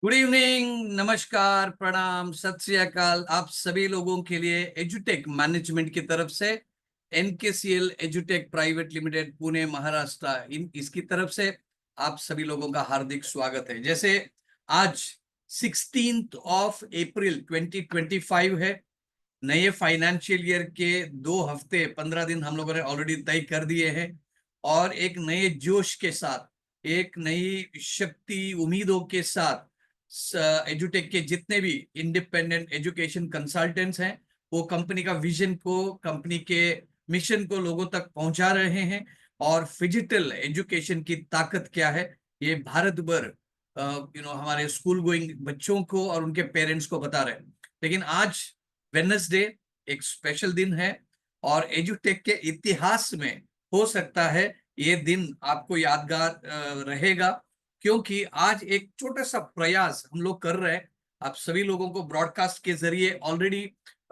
Good evening, नमस्कार, प्रणाम, सत श्री अकाल आप सभी लोगों के लिए एजुटेक मैनेजमेंट की तरफ से एनकेसीएल एजुटेक प्राइवेट लिमिटेड पुणे महाराष्ट्र इन इसकी तरफ से आप सभी लोगों का हार्दिक स्वागत है। जैसे आज 16 अप्रैल 2025 है। नए फाइनेंशियल ईयर के 2 हफ्ते 15 दिन हम लोगों ने ऑलरेडी तय कर दिए हैं और एक नए जोश के साथ, एक नई शक्ति, उम्मीदों के साथ एजुटेक के जितने भी इंडिपेंडेंट एजुकेशन कंसल्टेंट्स हैं वो कंपनी का विजन को, कंपनी के मिशन को लोगों तक पहुंचा रहे हैं। और फिजिटल एजुकेशन की ताकत क्या है ये भारत भर हमारे स्कूल गोइंग बच्चों को और उनके पेरेंट्स को बता रहे हैं। लेकिन आज वेडनेसडे एक स्पेशल दिन है और एजुटेक के इतिहास में हो सकता है ये दिन आपको यादगार रहेगा, क्योंकि आज एक छोटा सा प्रयास हम लोग कर रहे हैं। आप सभी लोगों को ब्रॉडकास्ट के जरिए ऑलरेडी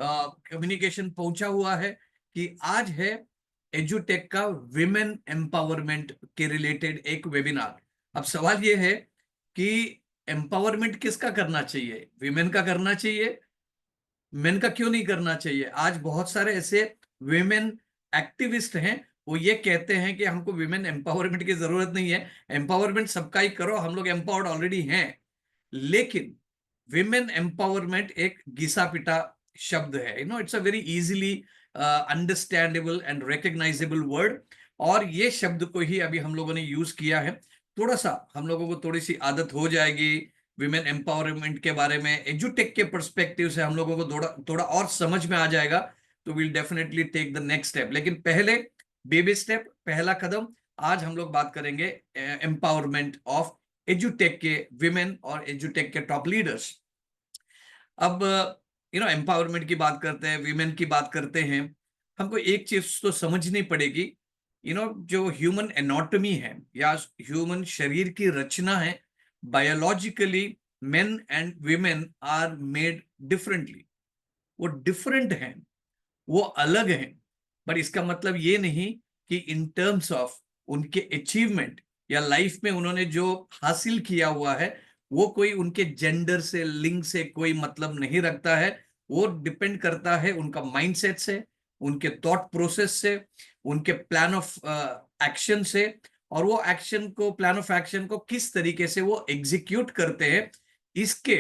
कम्युनिकेशन पहुंचा हुआ है कि आज है एजुटेक का विमेन एम्पावरमेंट के रिलेटेड एक वेबिनार। अब सवाल ये है कि एम्पावरमेंट किसका करना चाहिए, विमेन का करना चाहिए, मेन का क्यों नहीं करना चाहिए। आज बहुत सारे ऐसे विमेन एक्टिविस्ट हैं, वो ये कहते हैं कि हमको विमेन एम्पावरमेंट की जरूरत नहीं है, एम्पावरमेंट सबका ही करो, हम लोग एम्पावर्ड ऑलरेडी हैं। लेकिन विमेन एम्पावरमेंट एक घिसा पिटा शब्द है, it's a very easily understandable and recognisable word. और ये शब्द को ही अभी हम लोगों ने यूज किया है। थोड़ा सा हम लोगों को थोड़ी सी आदत हो जाएगी विमेन एम्पावरमेंट के बारे में, एजुटेक के पर्सपेक्टिव से हम लोगों को थोड़ा थोड़ा और समझ में आ जाएगा, तो will definitely take the next step. लेकिन पहले बेबी स्टेप, पहला कदम, आज हम लोग बात करेंगे एम्पावरमेंट ऑफ एजुटेक के विमेन और एजुटेक के टॉप लीडर्स। अब एम्पावरमेंट की बात करते हैं, विमेन की बात करते हैं, हमको एक चीज तो समझनी पड़ेगी। जो ह्यूमन एनाटॉमी है या ह्यूमन शरीर की रचना है, biologically men and women are made differently. वो डिफरेंट हैं, वो अलग हैं, पर इसका मतलब ये नहीं कि इन टर्म्स ऑफ उनके अचीवमेंट या लाइफ में उन्होंने जो हासिल किया हुआ है वो कोई उनके जेंडर से, लिंग से कोई मतलब नहीं रखता है। वो डिपेंड करता है उनका माइंडसेट से, उनके थॉट प्रोसेस से, उनके प्लान ऑफ एक्शन से, और वो एक्शन को, प्लान ऑफ एक्शन को किस तरीके से वो एग्जीक्यूट करते हैं, इसके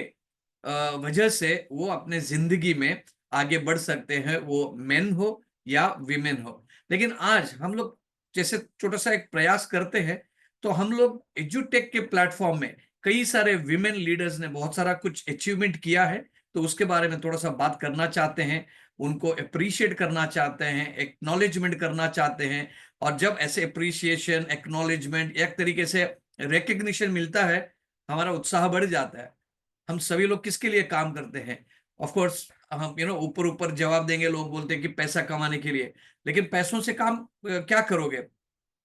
वजह से वो अपने जिंदगी में आगे बढ़ सकते हैं, वो मेन हो या विमेन हो। लेकिन आज हम लोग जैसे छोटा सा एक प्रयास करते हैं, तो हम लोग एजुटेक के प्लेटफॉर्म में कई सारे विमेन लीडर्स ने बहुत सारा कुछ अचीवमेंट किया है, तो उसके बारे में थोड़ा सा बात करना चाहते हैं, उनको अप्रिशिएट करना चाहते हैं, एक्नॉलेजमेंट करना चाहते हैं। और जब ऐसे अप्रिसिएशन, एक्नॉलेजमेंट, एक तरीके से रिकग्निशन मिलता है, हमारा उत्साह बढ़ जाता है। हम सभी लोग किसके लिए काम करते हैं? ऑफ कोर्स हम ऊपर ऊपर जवाब देंगे, लोग बोलते हैं कि पैसा कमाने के लिए। लेकिन पैसों से काम क्या करोगे?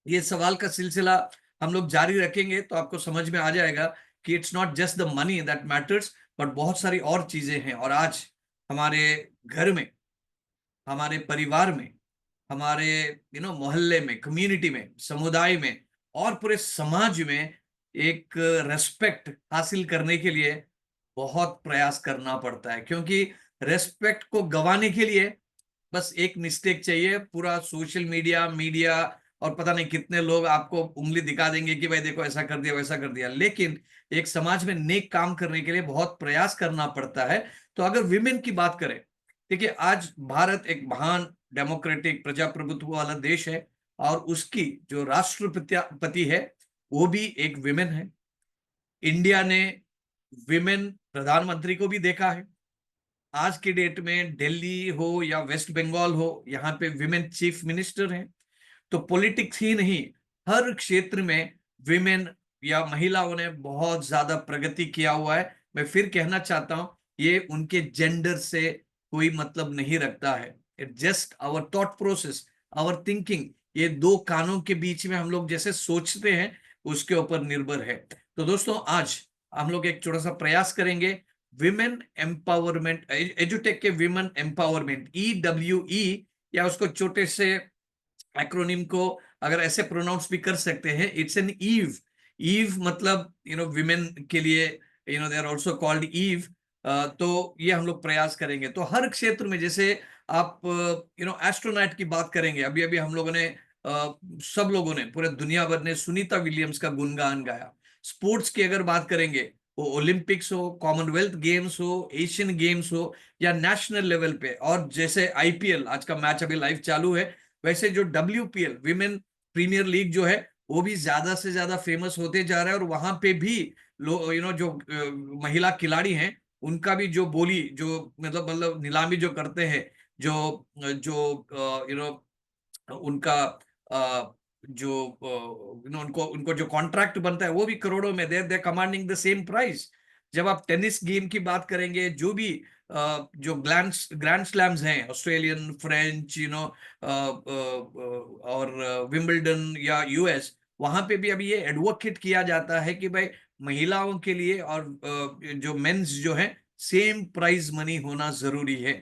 ये सवाल का सिलसिला हम लोग जारी रखेंगे तो आपको समझ में आ जाएगा कि it's not just the money that matters, but बहुत सारी और चीजें हैं। और आज हमारे घर में, हमारे परिवार में, हमारे मोहल्ले में, कम्युनिटी में, समुदाय में और पूरे समाज में एक रेस्पेक्ट हासिल करने के लिए बहुत प्रयास करना पड़ता है। क्योंकि रेस्पेक्ट को गंवाने के लिए बस एक मिस्टेक चाहिए, पूरा सोशल मीडिया, मीडिया और पता नहीं कितने लोग आपको उंगली दिखा देंगे कि भाई देखो ऐसा कर दिया, वैसा कर दिया। लेकिन एक समाज में नेक काम करने के लिए बहुत प्रयास करना पड़ता है। तो अगर विमेन की बात करें, देखिए आज भारत एक महान डेमोक्रेटिक प्रजाप्रभुत्व वाला देश है और उसकी जो राष्ट्रपति है वो भी एक विमेन है। इंडिया ने विमेन प्रधानमंत्री को भी देखा है। आज की डेट में दिल्ली हो या वेस्ट बंगाल हो, यहाँ पे विमेन चीफ मिनिस्टर हैं। तो पॉलिटिक्स ही नहीं, हर क्षेत्र में विमेन या महिलाओं ने बहुत ज्यादा प्रगति किया हुआ है। मैं फिर कहना चाहता हूं, ये उनके जेंडर से कोई मतलब नहीं रखता है। It just our thought process, our thinking, ये दो कानों के बीच में हम लोग जैसे सोचते हैं उसके ऊपर निर्भर है। तो दोस्तों आज हम लोग एक छोटा सा प्रयास करेंगे विमेन एम्पावरमेंट, एजुटेक के विमेन एम्पावरमेंट, EWE, या उसको छोटे से एक्रोनिम को अगर ऐसे प्रोनाउंस भी कर सकते हैं, इट्स एन ईव। ईव मतलब विमेन के लिए they are also called Eve. तो ये हम लोग प्रयास करेंगे। तो हर क्षेत्र में, जैसे आप एस्ट्रोनॉट की बात करेंगे, अभी अभी हम लोगों ने सब लोगों ने, पूरे दुनिया भर ने सुनीता विलियम्स का गुणगान गाया। स्पोर्ट्स की अगर बात करेंगे, वो ओलंपिक्स हो, कॉमनवेल्थ गेम्स हो, एशियन गेम्स हो, या नेशनल लेवल पे, और जैसे आईपीएल, आज का मैच अभी लाइव चालू है, वैसे जो डब्ल्यूपीएल विमेन प्रीमियर लीग जो है, वो भी ज्यादा से ज्यादा फेमस होते जा रहा है। और वहां पे भी जो महिला खिलाड़ी हैं, उनका भी जो बोली, जो मतलब नीलामी जो करते हैं, जो जो उनका जो उनको उनको जो कॉन्ट्रैक्ट बनता है, वो भी करोड़ों में। देर कमांडिंग द सेम प्राइस। जब आप टेनिस गेम की बात करेंगे, जो भी जो ग्रैंड स्लैम्स हैं, ऑस्ट्रेलियन, फ्रेंच, और विंबलडन या यूएस, वहां पे भी अभी ये एडवोकेट किया जाता है कि भाई महिलाओं के लिए और जो मेंस जो है, सेम प्राइज मनी होना जरूरी है।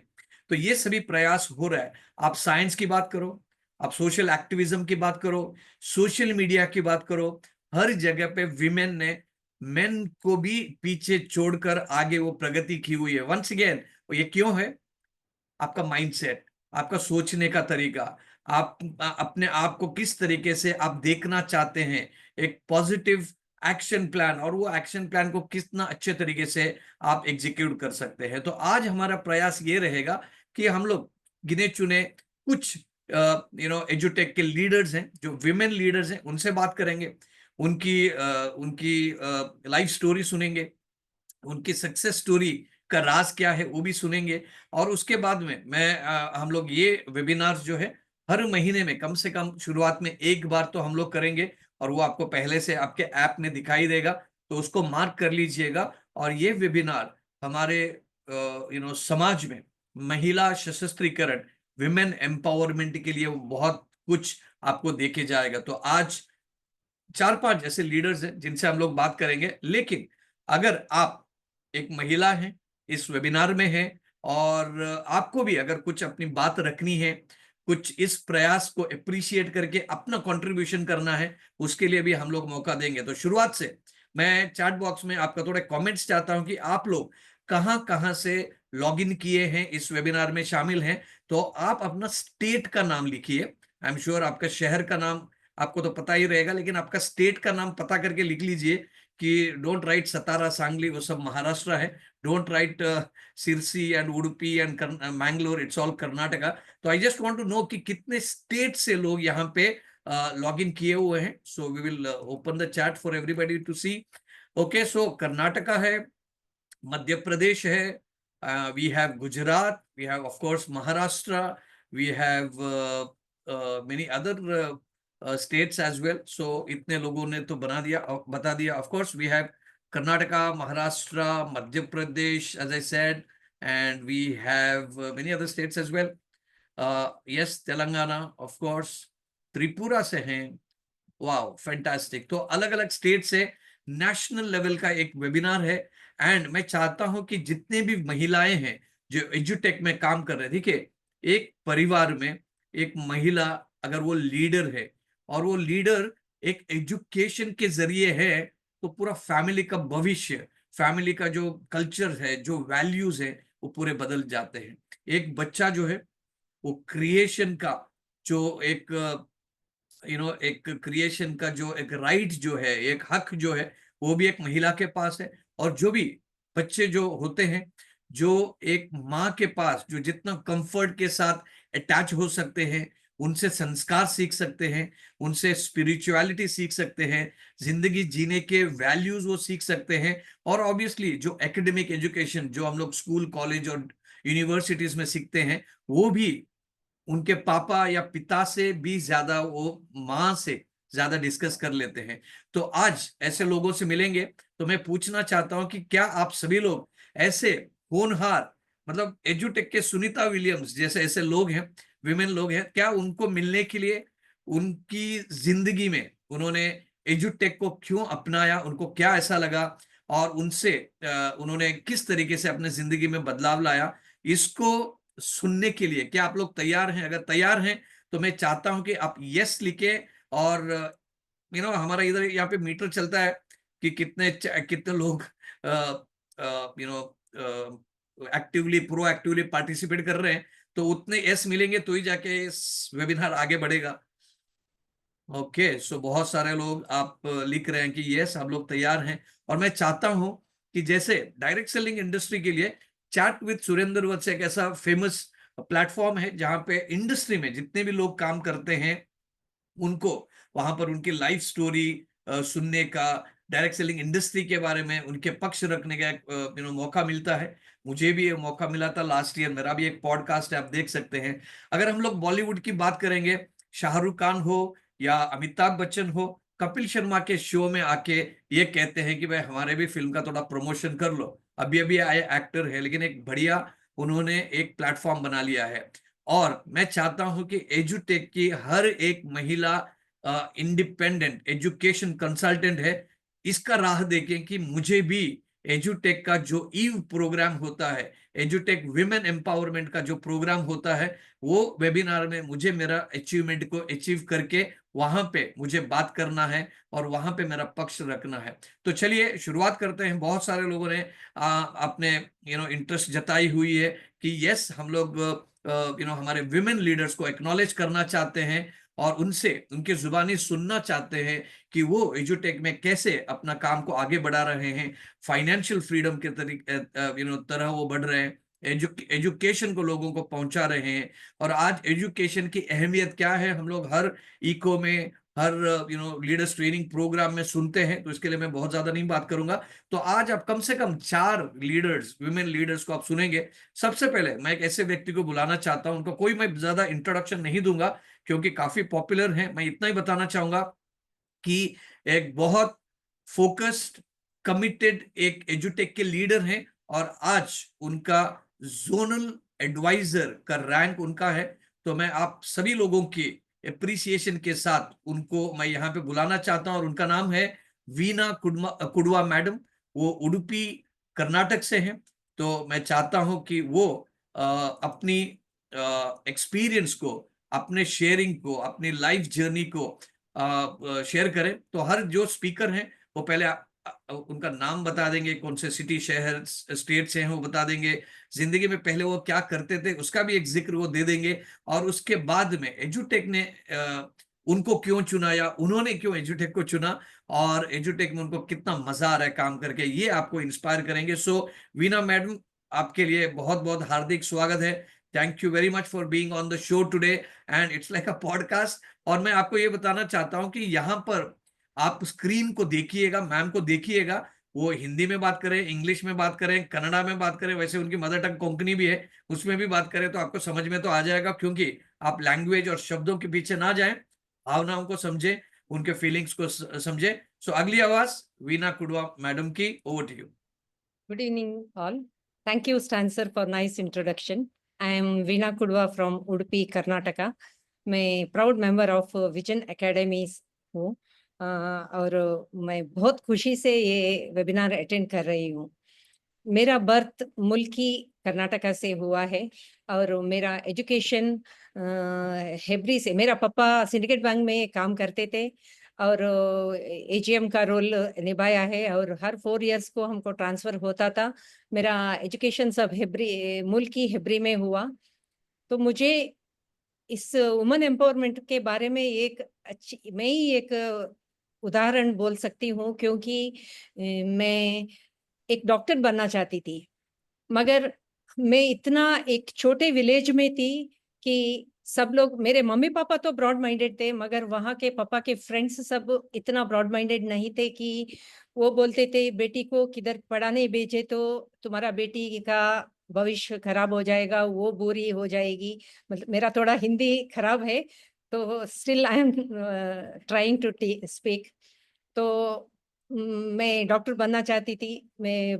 तो ये सभी प्रयास हो रहा है। आप साइंस की बात करो, आप सोशल एक्टिविज्म की बात करो, सोशल मीडिया की बात करो, हर जगह पे विमेन ने मेन को भी पीछे छोड़कर आगे वो प्रगति की हुई है। वंस अगेन, ये क्यों है? आपका माइंडसेट, आपका सोचने का तरीका, आप अपने आप को किस तरीके से आप देखना चाहते हैं, एक पॉजिटिव एक्शन प्लान, और वो एक्शन प्लान को कितना अच्छे तरीके से आप एग्जीक्यूट कर सकते हैं। तो आज हमारा प्रयास ये रहेगा कि हम लोग गिने चुने कुछ एजुटेक के लीडर्स हैं, जो विमेन लीडर्स हैं, उनसे बात करेंगे, उनकी लाइफ स्टोरी सुनेंगे, उनकी सक्सेस स्टोरी का राज क्या है वो भी सुनेंगे। और उसके बाद में हम लोग ये वेबिनार्स जो है, हर महीने में कम से कम शुरुआत में एक बार तो हम लोग करेंगे, और वो आपको पहले से आपके ऐप में दिखाई देगा, तो उसको मार्क कर लीजिएगा। और ये वेबिनार हमारे समाज में महिला सशस्त्रीकरण, विमेन एम्पावरमेंट के लिए वो बहुत कुछ आपको देखे जाएगा। तो आज 4-5 ऐसे लीडर्स हैं जिनसे हम लोग बात करेंगे। लेकिन अगर आप एक महिला हैं, इस वेबिनार में हैं, और आपको भी अगर कुछ अपनी बात रखनी है, कुछ इस प्रयास को अप्रिशिएट करके अपना कंट्रीब्यूशन करना है, उसके लिए भी हम लोग मौका देंगे। तो शुरुआत से मैं चैट बॉक्स में आपका थोड़े कमेंट्स चाहता हूं कि आप लोग कहां कहां से लॉग इन किए हैं, इस वेबिनार में शामिल हैं। तो आप अपना स्टेट का नाम लिखिए। आई एम श्योर आपका शहर का नाम आपको तो पता ही रहेगा, लेकिन आपका स्टेट का नाम पता करके लिख लीजिए। कि डोंट राइट सतारा, सांगली, वो सब महाराष्ट्र है। Don't write Sirsi and Udupi and Mangalore, it's all Karnataka. तो I just want to know कि कितने स्टेट से लोग यहाँ पे लॉग इन किए हुए हैं। So we will open the chat for everybody to see. Okay, so Karnataka है, मध्य प्रदेश है, we have Gujarat, we have of course Maharashtra, we have many other states as well. So इतने लोगों ने तो बता दिया। Of course we have Karnataka, Maharashtra, Madhya Pradesh, as I said, and we have many other states as well. Yes, Telangana, of course, Tripura से हैं। Wow, fantastic. तो अलग अलग स्टेट से नेशनल लेवल का एक वेबिनार है। एंड मैं चाहता हूं कि जितने भी महिलाएं हैं जो एजुटेक में काम कर रहे हैं, देखिए, एक परिवार में एक महिला अगर वो लीडर है, और वो लीडर एक एजुकेशन के जरिए है, तो पूरा फैमिली का भविष्य, फैमिली का जो कल्चर है, जो वैल्यूज है, वो पूरे बदल जाते हैं। एक बच्चा जो है, वो क्रिएशन का जो एक एक क्रिएशन का जो एक राइट जो है, एक हक जो है, वो भी एक महिला के पास है। और जो भी बच्चे जो होते हैं, जो एक माँ के पास जो जितना कंफर्ट के साथ अटैच हो सकते हैं, उनसे संस्कार सीख सकते हैं, उनसे स्पिरिचुअलिटी सीख सकते हैं, जिंदगी जीने के वैल्यूज वो सीख सकते हैं। और ऑब्वियसली जो एकेडमिक एजुकेशन जो हम लोग स्कूल, कॉलेज और यूनिवर्सिटीज में सीखते हैं, वो भी उनके पापा या पिता से भी ज्यादा वो माँ से ज्यादा डिस्कस कर लेते हैं। तो आज ऐसे लोगों से मिलेंगे। तो मैं पूछना चाहता हूं कि क्या आप सभी लोग ऐसे होनहार, मतलब एजुटेक के सुनीता विलियम्स जैसे ऐसे लोग हैं, विमेन लोग हैं, क्या उनको मिलने के लिए, उनकी जिंदगी में उन्होंने एजुटेक को क्यों अपनाया, उनको क्या ऐसा लगा, और उनसे उन्होंने किस तरीके से अपने जिंदगी में बदलाव लाया, इसको सुनने के लिए क्या आप लोग तैयार हैं? अगर तैयार हैं तो मैं चाहता हूं कि आप यस लिखे। और हमारा इधर यहाँ पे मीटर चलता है, कि कितने लोग you know actively proactively participate कर रहे हैं, तो उतने यस मिलेंगे तो ही जाके इस वेबिनार आगे बढ़ेगा। ओके, सो बहुत सारे लोग आप लिख रहे हैं कि यस हम लोग तैयार हैं। और मैं चाहता हूं कि जैसे डायरेक्ट सेलिंग इंडस्ट्री के लिए चैट विद सुरेंद्र वत्स एक ऐसा फेमस प्लेटफॉर्म है जहां पे इंडस्ट्री में जितने भी लोग काम करते हैं उनको वहां पर उनकी लाइफ स्टोरी सुनने का, डायरेक्ट सेलिंग इंडस्ट्री के बारे में उनके पक्ष रखने का मौका मिलता है। मुझे भी ये मौका मिला था लास्ट ईयर, मेरा भी एक पॉडकास्ट है, आप देख सकते हैं। अगर हम लोग बॉलीवुड की बात करेंगे, शाहरुख खान हो या अमिताभ बच्चन हो, कपिल शर्मा के शो में आके ये कहते हैं कि भाई हमारे भी फिल्म का थोड़ा प्रमोशन कर लो। अभी अभी आए एक्टर है, लेकिन एक बढ़िया उन्होंने एक प्लेटफॉर्म बना लिया है। और मैं चाहता हूं कि एजुटेक की हर एक महिला इंडिपेंडेंट एजुकेशन कंसल्टेंट है, इसका राह देखें कि मुझे भी एजुटेक का जो ईव प्रोग्राम होता है, एजुटेक विमेन एम्पावरमेंट का जो प्रोग्राम होता है, वो वेबिनार में मुझे मेरा अचीवमेंट को अचीव करके वहां पे मुझे बात करना है और वहां पे मेरा पक्ष रखना है। तो चलिए शुरुआत करते हैं। बहुत सारे लोगों ने अपने इंटरेस्ट जताई हुई है कि यस हम लोग हमारे विमेन लीडर्स को एक्नॉलेज करना चाहते हैं और उनसे उनकी जुबानी सुनना चाहते हैं कि वो एजुटेक में कैसे अपना काम को आगे बढ़ा रहे हैं, फाइनेंशियल फ्रीडम के तरीके तरह वो बढ़ रहे हैं, एजुकेशन को लोगों को पहुंचा रहे हैं। और आज एजुकेशन की अहमियत क्या है हम लोग हर इको में, हर लीडर्स ट्रेनिंग प्रोग्राम में सुनते हैं, तो इसके लिए मैं बहुत ज्यादा नहीं बात करूंगा। तो आज आप कम से कम 4 लीडर्स, विमेन लीडर्स को आप सुनेंगे। सबसे पहले मैं एक ऐसे व्यक्ति को बुलाना चाहता हूं, उनको कोई मैं ज्यादा इंट्रोडक्शन नहीं दूंगा क्योंकि काफी पॉपुलर है। मैं इतना ही बताना चाहूंगा कि एक बहुत फोकस्ड, कमिटेड एक एजुटेक के लीडर हैं और आज उनका जोनल एडवाइजर का रैंक उनका है। तो मैं आप सभी लोगों की एप्रिसिएशन के साथ उनको मैं यहाँ पे बुलाना चाहता हूं और उनका नाम है वीना कुडवा मैडम। वो उडुपी कर्नाटक से हैं। तो मैं चाहता हूं कि वो अपनी एक्सपीरियंस को, अपने शेयरिंग को, अपनी लाइफ जर्नी को शेयर करें। तो हर जो स्पीकर हैं वो पहले उनका नाम बता देंगे, कौन से सिटी, शहर, स्टेट से हैं वो बता देंगे, जिंदगी में पहले वो क्या करते थे उसका भी एक जिक्र वो दे देंगे, और उसके बाद में एजुटेक ने उनको क्यों चुना या उन्होंने क्यों एजुटेक को चुना और एजुटेक में उनको कितना मजा आ रहा है काम करके, ये आपको इंस्पायर करेंगे। सो वीना मैडम, आपके लिए बहुत बहुत हार्दिक स्वागत है। Thank you very much for being on the show today and it's like a podcast. और मैं आपको ये बताना चाहता हूं कि यहाँ पर आप स्क्रीन को देखिएगा, मैम को देखिएगा, वो हिंदी में बात करें, इंग्लिश में बात करें, कन्नड़ा में बात करें, वैसे उनकी मदर टंग कोंकणी भी है, उसमें भी बात करें तो आपको समझ में तो आ जाएगा। क्योंकि आप लैंग्वेज और शब्दों के पीछे ना जाएं, भावनाओं को समझे, उनके फीलिंग्स को समझे। सो अगली आवाज वीना कुडवा मैडम की, over to you. Good evening, all. Thank you, Stancer, for nice introduction. I am Veena Kudwa from Udupi, Karnataka. मैं proud member of vision academy हूँ और मैं बहुत खुशी से ये वेबिनार अटेंड कर रही हूँ। मेरा बर्थ मुल्की कर्नाटका से हुआ है और मेरा एजुकेशन हेब्री से, मेरा पापा सिंडिकेट बैंक में काम करते थे और एजीएम का रोल निभाया है और हर 4 इयर्स को हमको ट्रांसफर होता था। मेरा एजुकेशन सब हेब्री, मुल्की हेब्री में हुआ। तो मुझे इस वुमन एम्पावरमेंट के बारे में मैं ही एक उदाहरण बोल सकती हूँ, क्योंकि मैं एक डॉक्टर बनना चाहती थी, मगर मैं इतना एक छोटे विलेज में थी कि सब लोग, मेरे मम्मी पापा तो ब्रॉड माइंडेड थे, मगर वहाँ के पापा के फ्रेंड्स सब इतना ब्रॉड माइंडेड नहीं थे कि वो बोलते थे बेटी को किधर पढ़ाने भेजे तो तुम्हारा बेटी का भविष्य खराब हो जाएगा, वो बुरी हो जाएगी। मतलब मेरा थोड़ा हिंदी खराब है, तो still I am trying to speak. तो मैं डॉक्टर बनना चाहती थी। मैं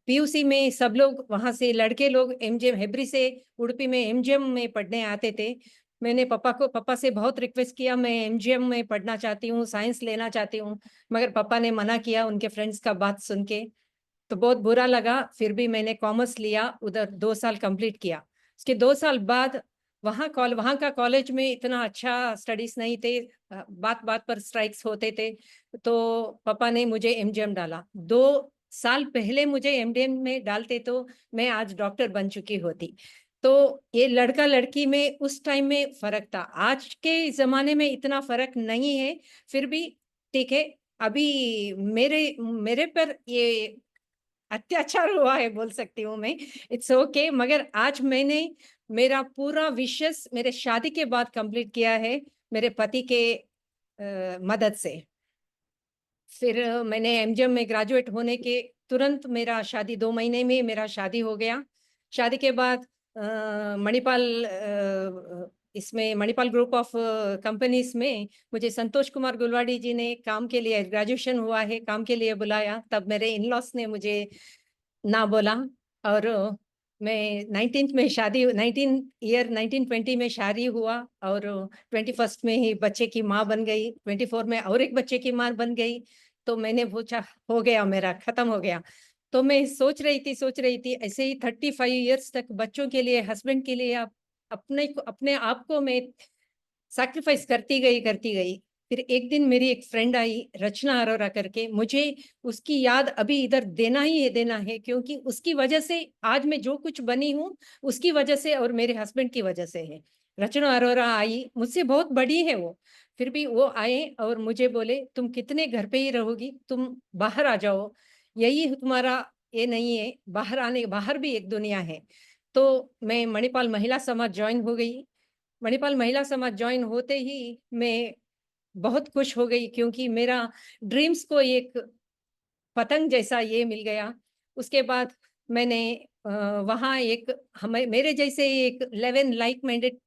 पीयूसी में सब लोग वहाँ से लड़के लोग एमजीएम हेब्री से उडुपी में एमजीएम में पढ़ने आते थे। मैंने पापा से बहुत रिक्वेस्ट किया, मैं एमजीएम में पढ़ना चाहती हूँ, साइंस लेना चाहती हूँ, मगर पापा ने मना किया उनके फ्रेंड्स का बात सुन के। तो बहुत बुरा लगा, फिर भी मैंने कॉमर्स लिया, उधर 2 साल कंप्लीट किया। उसके 2 साल बाद वहाँ का कॉलेज में इतना अच्छा स्टडीज नहीं थे, बात-बात पर स्ट्राइक्स होते थे, तो पापा ने मुझे एमजीएम डाला। 2 साल पहले मुझे एमडीएम में डालते तो मैं आज डॉक्टर बन चुकी होती। तो ये लड़का-लड़की में उस टाइम में फ़र्क था। आज के ज़माने में इतना फ़र्क नहीं है, फिर भी ठीक है, अभी मेरे मेरे पर ये अत्याचार हुआ है बोल सकती हूँ मैं, इट्स ओके, मगर आज मैंने मेरा पूरा विशेष मेरे शादी के बाद कंप्लीट किया है, मेरे पति के मदद से। फिर मैंने एमजीएम में ग्रेजुएट होने के तुरंत मेरा शादी 2 महीने में मेरा शादी हो गया। शादी के बाद इसमें मणिपाल ग्रुप ऑफ कंपनीज़ में मुझे संतोष कुमार गुलवाड़ी जी ने काम के लिए ग्रेजुएशन हुआ है, काम के लिए बुलाया, तब मेरे इन-लॉज़ ने मुझे ना बोला और मैं 19th में शादी 1920 में शादी हुआ और 21st में ही बच्चे की माँ बन गई, 24 में और एक बच्चे की माँ बन गई, तो मैंने पूछा हो गया मेरा, खत्म हो गया। तो मैं सोच रही थी ऐसे ही 35 इयर्स तक बच्चों के लिए, हस्बैंड के लिए आप अपने आप को मैं सैक्रिफाइस करती गई। फिर एक दिन मेरी एक फ्रेंड आई रचना अरोरा करके, मुझे उसकी याद अभी इधर देना है क्योंकि उसकी वजह से आज मैं जो कुछ बनी हूँ, उसकी वजह से और मेरे हस्बैंड की वजह से है। रचना अरोरा आई, मुझसे बहुत बड़ी है वो, फिर भी वो आए और मुझे बोले, "तुम कितने घर पे ही रहोगी, तुम बाहर आ जाओ, यही तुम्हारा ये नहीं है, बाहर भी एक दुनिया है।" तो मैं मणिपाल महिला समाज जॉइन हो गई। मणिपाल महिला समाज जॉइन होते ही मैं बहुत खुश हो गई क्योंकि मेरा ड्रीम्स को एक पतंग जैसा ये मिल गया। उसके बाद मैंने वहाँ एक हमें मेरे जैसे एक 11 लाइक माइंडेड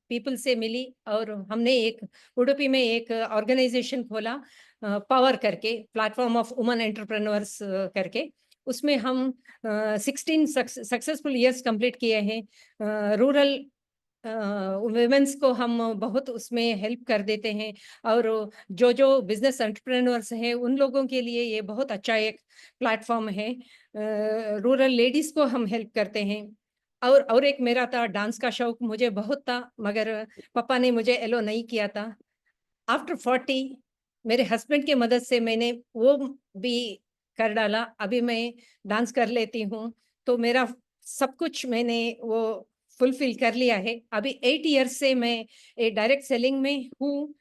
पीपल से मिली और हमने एक उडुपी में एक ऑर्गेनाइजेशन खोला, पावर करके प्लेटफॉर्म ऑफ वुमेन एंटरप्रेन्योर्स करके। उसमें हम 16 सक्सेसफुल ईयर्स कंप्लीट किए हैं। रूरल वुमेन्स को हम बहुत उसमें हेल्प कर देते हैं और जो बिजनेस एंटरप्रेन्योर्स हैं उन लोगों के लिए ये बहुत अच्छा एक प्लेटफॉर्म है। रूरल लेडीज को हम हेल्प करते हैं और एक मेरा था डांस का शौक मुझे बहुत था, मगर पापा ने मुझे एलो नहीं किया था। आफ्टर 40 मेरे हस्बैंड की मदद से मैंने वो भी कर डाला। अभी मैं डांस कर लेती हूँ, तो मेरा सब कुछ मैंने वो फुलफिल कर लिया है। अभी 8 इयर्स से मैं ए डायरेक्ट सेलिंग में हूँ,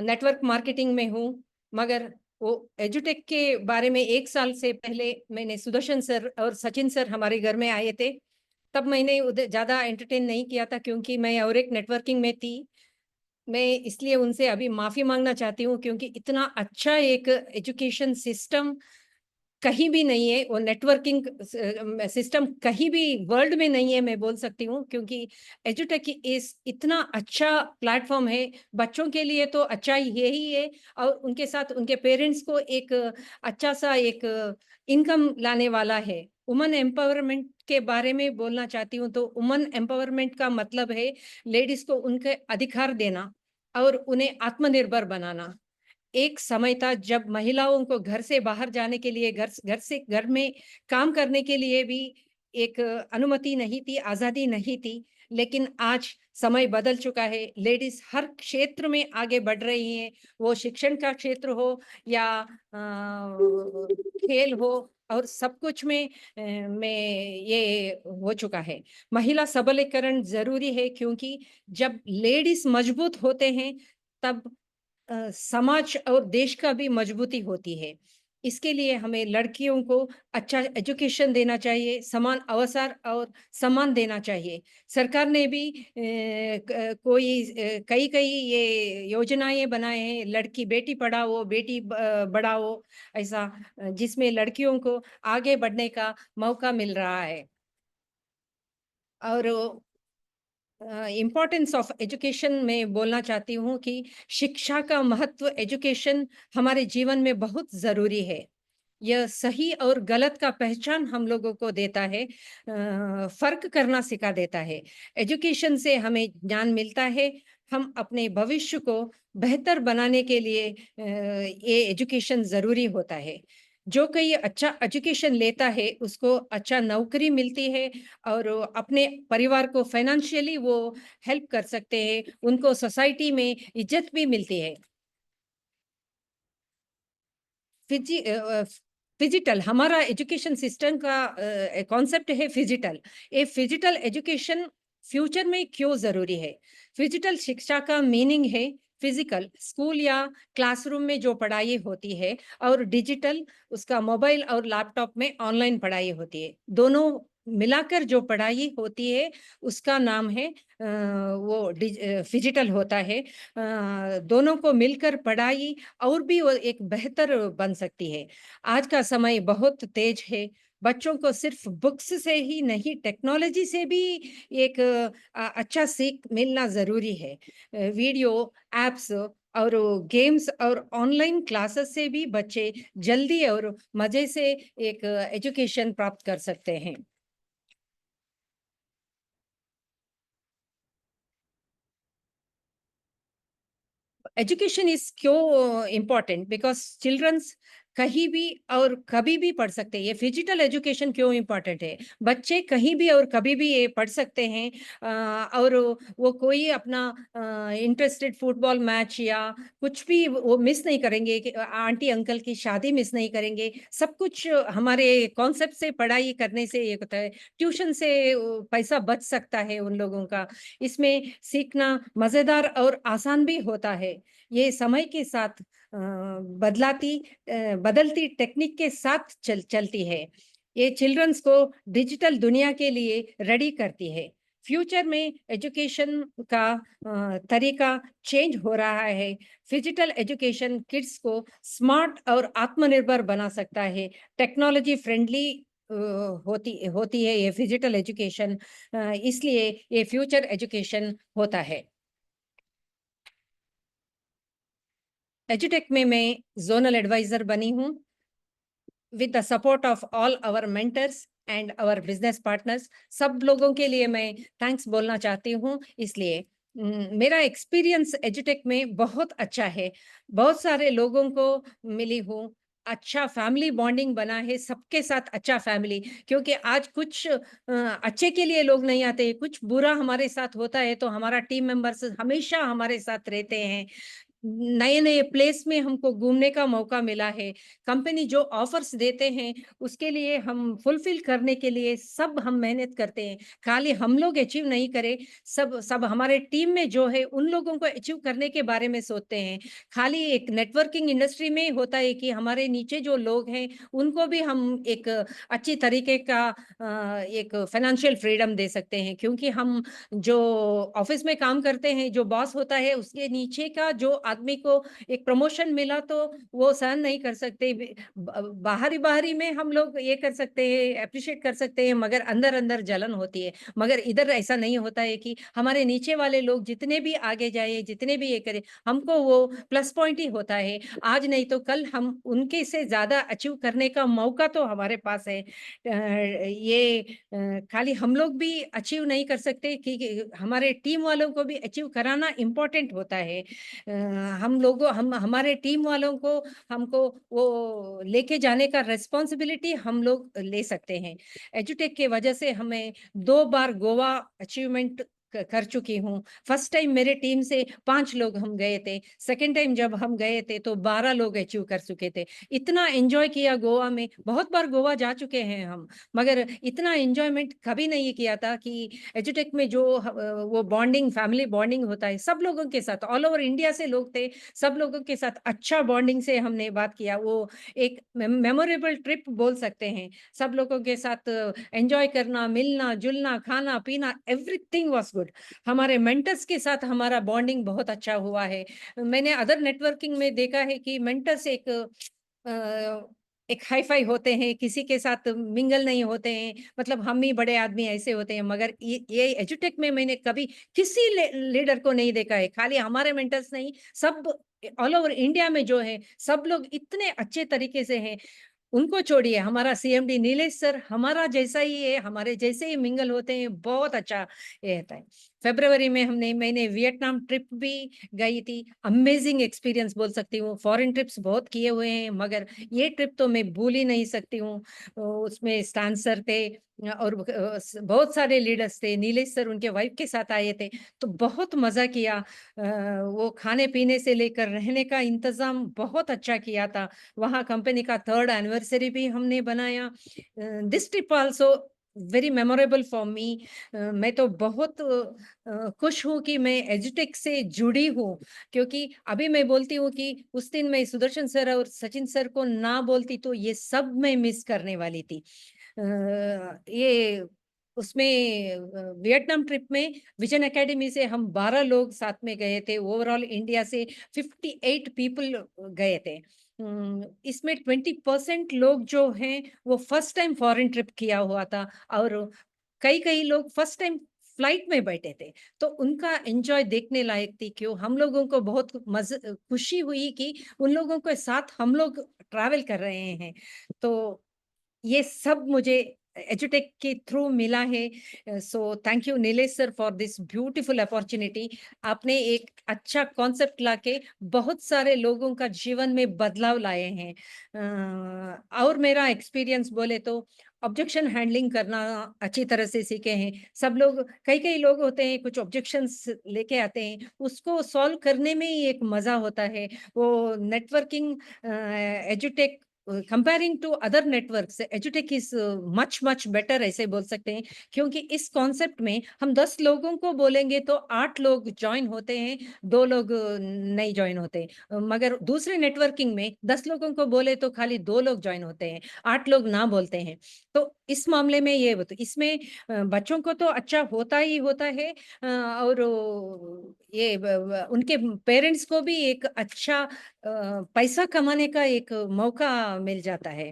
नेटवर्क मार्केटिंग में हूँ, मगर वो एजुटेक के बारे में 1 साल से पहले मैंने सुदर्शन सर और सचिन सर हमारे घर में आए थे, तब मैंने उधर ज़्यादा एंटरटेन नहीं किया था क्योंकि मैं और एक नेटवर्किंग में थी। मैं इसलिए उनसे अभी माफ़ी माँगना चाहती हूँ क्योंकि इतना अच्छा एक एजुकेशन सिस्टम कहीं भी नहीं है, वो नेटवर्किंग सिस्टम कहीं भी वर्ल्ड में नहीं है मैं बोल सकती हूँ क्योंकि एजुटेक इस इतना अच्छा प्लेटफ़ॉर्म है, बच्चों के लिए तो अच्छा यही है और उनके साथ उनके पेरेंट्स को एक अच्छा-सा एक इनकम लाने वाला है। वुमन एम्पावरमेंट के बारे में बोलना चाहती हूँ, तो वुमन एम्पावरमेंट का मतलब है लेडीज़ को उनके अधिकार देना और उन्हें आत्मनिर्भर बनाना। एक समय था जब महिलाओं को घर से बाहर जाने के लिए, घर से घर में काम करने के लिए भी एक अनुमति नहीं थी, आज़ादी नहीं थी। लेकिन आज समय बदल चुका है, लेडीज़ हर क्षेत्र में आगे बढ़ रही हैं, वो शिक्षण का क्षेत्र हो या खेल हो और सब कुछ में ये हो चुका है। महिला सबलीकरण ज़रूरी है क्योंकि जब लेडीज़ मजबूत होते हैं, तब समाज और देश का भी मजबूती होती है। इसके लिए हमें लड़कियों को अच्छा एजुकेशन देना चाहिए, समान अवसर और सम्मान देना चाहिए। सरकार ने भी कई-कई ये योजनाएँ बनाए हैं, लड़की बेटी पढ़ाओ, बेटी बढ़ाओ ऐसा, जिसमें लड़कियों को आगे बढ़ने का मौका मिल रहा है। और इम्पोर्टेंस ऑफ एजुकेशन में बोलना चाहती हूँ कि शिक्षा का महत्व एजुकेशन हमारे जीवन में बहुत ज़रूरी है। यह सही और गलत का पहचान हम लोगों को देता है, फ़र्क करना सिखा देता है। एजुकेशन से हमें ज्ञान मिलता है, हम अपने भविष्य को बेहतर बनाने के लिए ये एजुकेशन ज़रूरी होता है। जो कोई अच्छा एजुकेशन लेता है उसको अच्छा नौकरी मिलती है और अपने परिवार को फाइनेंशियली वो हेल्प कर सकते हैं, उनको सोसाइटी में इज्जत भी मिलती है। फिजी फिजिटल हमारा एजुकेशन सिस्टम का कॉन्सेप्ट है फिजिटल। ये फिजिटल एजुकेशन फ्यूचर में क्यों जरूरी है? फिजिटल शिक्षा का मीनिंग है फिजिकल स्कूल या क्लासरूम में जो पढ़ाई होती है और डिजिटल उसका मोबाइल और लैपटॉप में ऑनलाइन पढ़ाई होती है। दोनों मिलाकर जो पढ़ाई होती है उसका नाम है वो फिजिटल होता है। दोनों को मिलकर पढ़ाई और भी वो एक बेहतर बन सकती है। आज का समय बहुत तेज है। बच्चों को सिर्फ बुक्स से ही नहीं, टेक्नोलॉजी से भी एक अच्छा सीख मिलना ज़रूरी है। वीडियो, ऐप्स और गेम्स और ऑनलाइन क्लासेस से भी बच्चे जल्दी और मज़े से एक एजुकेशन प्राप्त कर सकते हैं। एजुकेशन इज क्यों इम्पोर्टेंट? बिकॉज चिल्ड्रंस कहीं भी और कभी भी पढ़ सकते हैं। ये फिजिकल एजुकेशन क्यों इम्पोर्टेंट है? बच्चे कहीं भी और कभी भी ये पढ़ सकते हैं। और वो कोई अपना इंटरेस्टेड फुटबॉल मैच या कुछ भी वो मिस नहीं करेंगे कि आंटी अंकल की शादी मिस नहीं करेंगे। सब कुछ हमारे कॉन्सेप्ट से पढ़ाई करने से ये होता है। ट्यूशन से पैसा बच सकता है उन लोगों का। इसमें सीखना मजेदार और आसान भी होता है। ये समय के साथ बदलती टेक्निक के साथ चलती है। ये चिल्ड्रंस को डिजिटल दुनिया के लिए रेडी करती है। फ्यूचर में एजुकेशन का तरीका चेंज हो रहा है। फिजिकल एजुकेशन किड्स को स्मार्ट और आत्मनिर्भर बना सकता है। टेक्नोलॉजी फ्रेंडली होती होती है ये फिजिकल एजुकेशन। इसलिए ये फ्यूचर एजुकेशन होता है। एजुटेक में मैं जोनल एडवाइजर बनी हूँ with the support of all our mentors and our business partners. सब लोगों के लिए मैं थैंक्स बोलना चाहती हूँ। इसलिए मेरा एक्सपीरियंस एजुटेक में बहुत अच्छा है। बहुत सारे लोगों को मिली हूँ। अच्छा फैमिली बॉन्डिंग बना है सबके साथ। अच्छा फैमिली, क्योंकि आज कुछ अच्छे के लिए लोग नहीं आते, कुछ बुरा हमारे साथ होता है तो हमारा टीम मेंबर्स हमेशा हमारे साथ रहते हैं। नए-नए प्लेस में हमको घूमने का मौका मिला है। कंपनी जो ऑफर्स देते हैं, उसके लिए हम फुलफिल करने के लिए सब हम मेहनत करते हैं। खाली हम लोग अचीव नहीं करें, सब सब हमारे टीम में जो है, उन लोगों को अचीव करने के बारे में सोचते हैं। खाली एक नेटवर्किंग इंडस्ट्री में होता है कि हमारे नीचे जो लोग हैं, उनको भी हम एक अच्छी तरीके का एक फाइनेंशियल फ्रीडम दे सकते हैं। क्योंकि हम जो ऑफिस में काम करते हैं, जो बॉस होता है, उसके नीचे का जो आदमी को एक प्रमोशन मिला तो वो सहन नहीं कर सकते। बाहरी-बाहरी में हम लोग ये कर सकते हैं, एप्रिशिएट कर सकते हैं, मगर अंदर-अंदर जलन होती है। मगर इधर ऐसा नहीं होता है कि हमारे नीचे वाले लोग जितने भी आगे जाए, जितने भी ये करें, हमको वो प्लस पॉइंट ही होता है। आज नहीं तो कल हम उनके से ज़्यादा अचीव करने का मौका तो हमारे पास है। खाली हम लोग भी अचीव नहीं कर सकते कि हमारे टीम वालों को भी अचीव कराना इम्पोर्टेंट होता है। हम हमारे टीम वालों को हमको वो लेके जाने का रिस्पॉन्सिबिलिटी हम लोग ले सकते हैं। एजुटेक के वजह से हमें 2 बार गोवा अचीवमेंट कर चुकी हूँ। फर्स्ट टाइम मेरे टीम से 5 लोग हम गए थे। सेकंड टाइम जब हम गए थे तो 12 लोग अचीव कर चुके थे। इतना एन्जॉय किया गोवा में। बहुत बार गोवा जा चुके हैं हम। मगर इतना एन्जॉयमेंट कभी नहीं किया था कि एजुटेक में जो वो बॉन्डिंग, फैमिली बॉन्डिंग होता है, सब लोगों के साथ ऑल ओवर इंडिया से लोग थे, सब लोगों के साथ अच्छा बॉन्डिंग से हमने बात किया। वो एक मेमोरेबल ट्रिप बोल सकते हैं। सब लोगों के साथ एन्जॉय करना, मिलना-जुलना, खाना-पीना, एवरीथिंग वाज़ गुड। हमारे मेंटर्स के साथ हमारा बॉन्डिंग बहुत अच्छा हुआ है। मैंने अदर नेटवर्किंग में देखा है कि मेंटर्स अ, एक हाई-फाई होते हैं, किसी के साथ मिंगल नहीं होते हैं, मतलब हम ही बड़े आदमी ऐसे होते हैं, मगर ये एजुटेक में मैंने कभी किसी लीडर को नहीं देखा है। खाली हमारे मेंटर्स नहीं, सब ऑल ओवर इंडिया में जो है, सब लोग इतने अच्छे तरीके से हैं। उनको छोड़िए, हमारा सीएमडी नीलेश सर हमारा जैसा ही है, हमारे जैसे ही मिंगल होते हैं, बहुत अच्छा ये रहता है। फरवरी में मैंने वियतनाम ट्रिप भी गई थी। अमेजिंग एक्सपीरियंस बोल सकती हूँ। फॉरेन ट्रिप्स बहुत किए हुए हैं, मगर ये ट्रिप तो मैं भूल ही नहीं सकती हूँ। उसमें स्टांसर थे और बहुत सारे लीडर्स थे। नीलेश सर उनके वाइफ के साथ आए थे, तो बहुत मजा किया। वो खाने पीने से लेकर रहने का इंतजाम बहुत अच्छा किया था। वहाँ कंपनी का 3rd एनिवर्सरी भी हमने बनाया। This trip also very memorable for me. मैं तो बहुत खुश हूँ कि मैं एजुटेक से जुड़ी हूँ, क्योंकि अभी मैं बोलती हूँ कि उस दिन मैं सुदर्शन सर और सचिन सर को ना बोलती तो ये सब मैं मिस करने वाली थी। ये उसमें वियतनाम ट्रिप में विजन एकेडमी से हम 12 लोग साथ में गए थे। ओवरऑल इंडिया से 58 पीपल गए थे। इसमें 20% लोग जो हैं वो फर्स्ट टाइम फॉरेन ट्रिप किया हुआ था, और कई कई लोग फर्स्ट टाइम फ्लाइट में बैठे थे। तो उनका एंजॉय देखने लायक थी। क्यों हम लोगों को बहुत खुशी हुई कि उन लोगों के साथ हम लोग ट्रैवल कर रहे हैं। तो ये सब मुझे एजुटेक के थ्रू मिला है। सो thank you Nilesh sir for this beautiful opportunity. आपने एक अच्छा कॉन्सेप्ट लाके बहुत सारे लोगों का जीवन में बदलाव लाए हैं। और मेरा एक्सपीरियंस बोले तो ऑब्जेक्शन हैंडलिंग करना अच्छी तरह से सीखे हैं। सब लोग, कई कई लोग होते हैं कुछ ऑब्जेक्शंस लेके आते हैं, उसको सॉल्व करने में ही एक मजा होता है। वो networking, एजुटेक comparing to other networks, एजुटेक is much much better ऐसे बोल सकते हैं। क्योंकि इस कॉन्सेप्ट में हम 10 लोगों को बोलेंगे तो 8 लोग ज्वाइन होते हैं, 2 लोग नहीं ज्वाइन होते। मगर दूसरे नेटवर्किंग में 10 लोगों को बोले तो खाली 2 लोग ज्वाइन होते हैं, 8 लोग ना बोलते हैं। तो इस मामले में ये इसमें बच्चों को तो अच्छा होता ही होता है। और ये उनके पेरेंट्स को भी एक अच्छा पैसा कमाने का एक मौका मिल जाता है।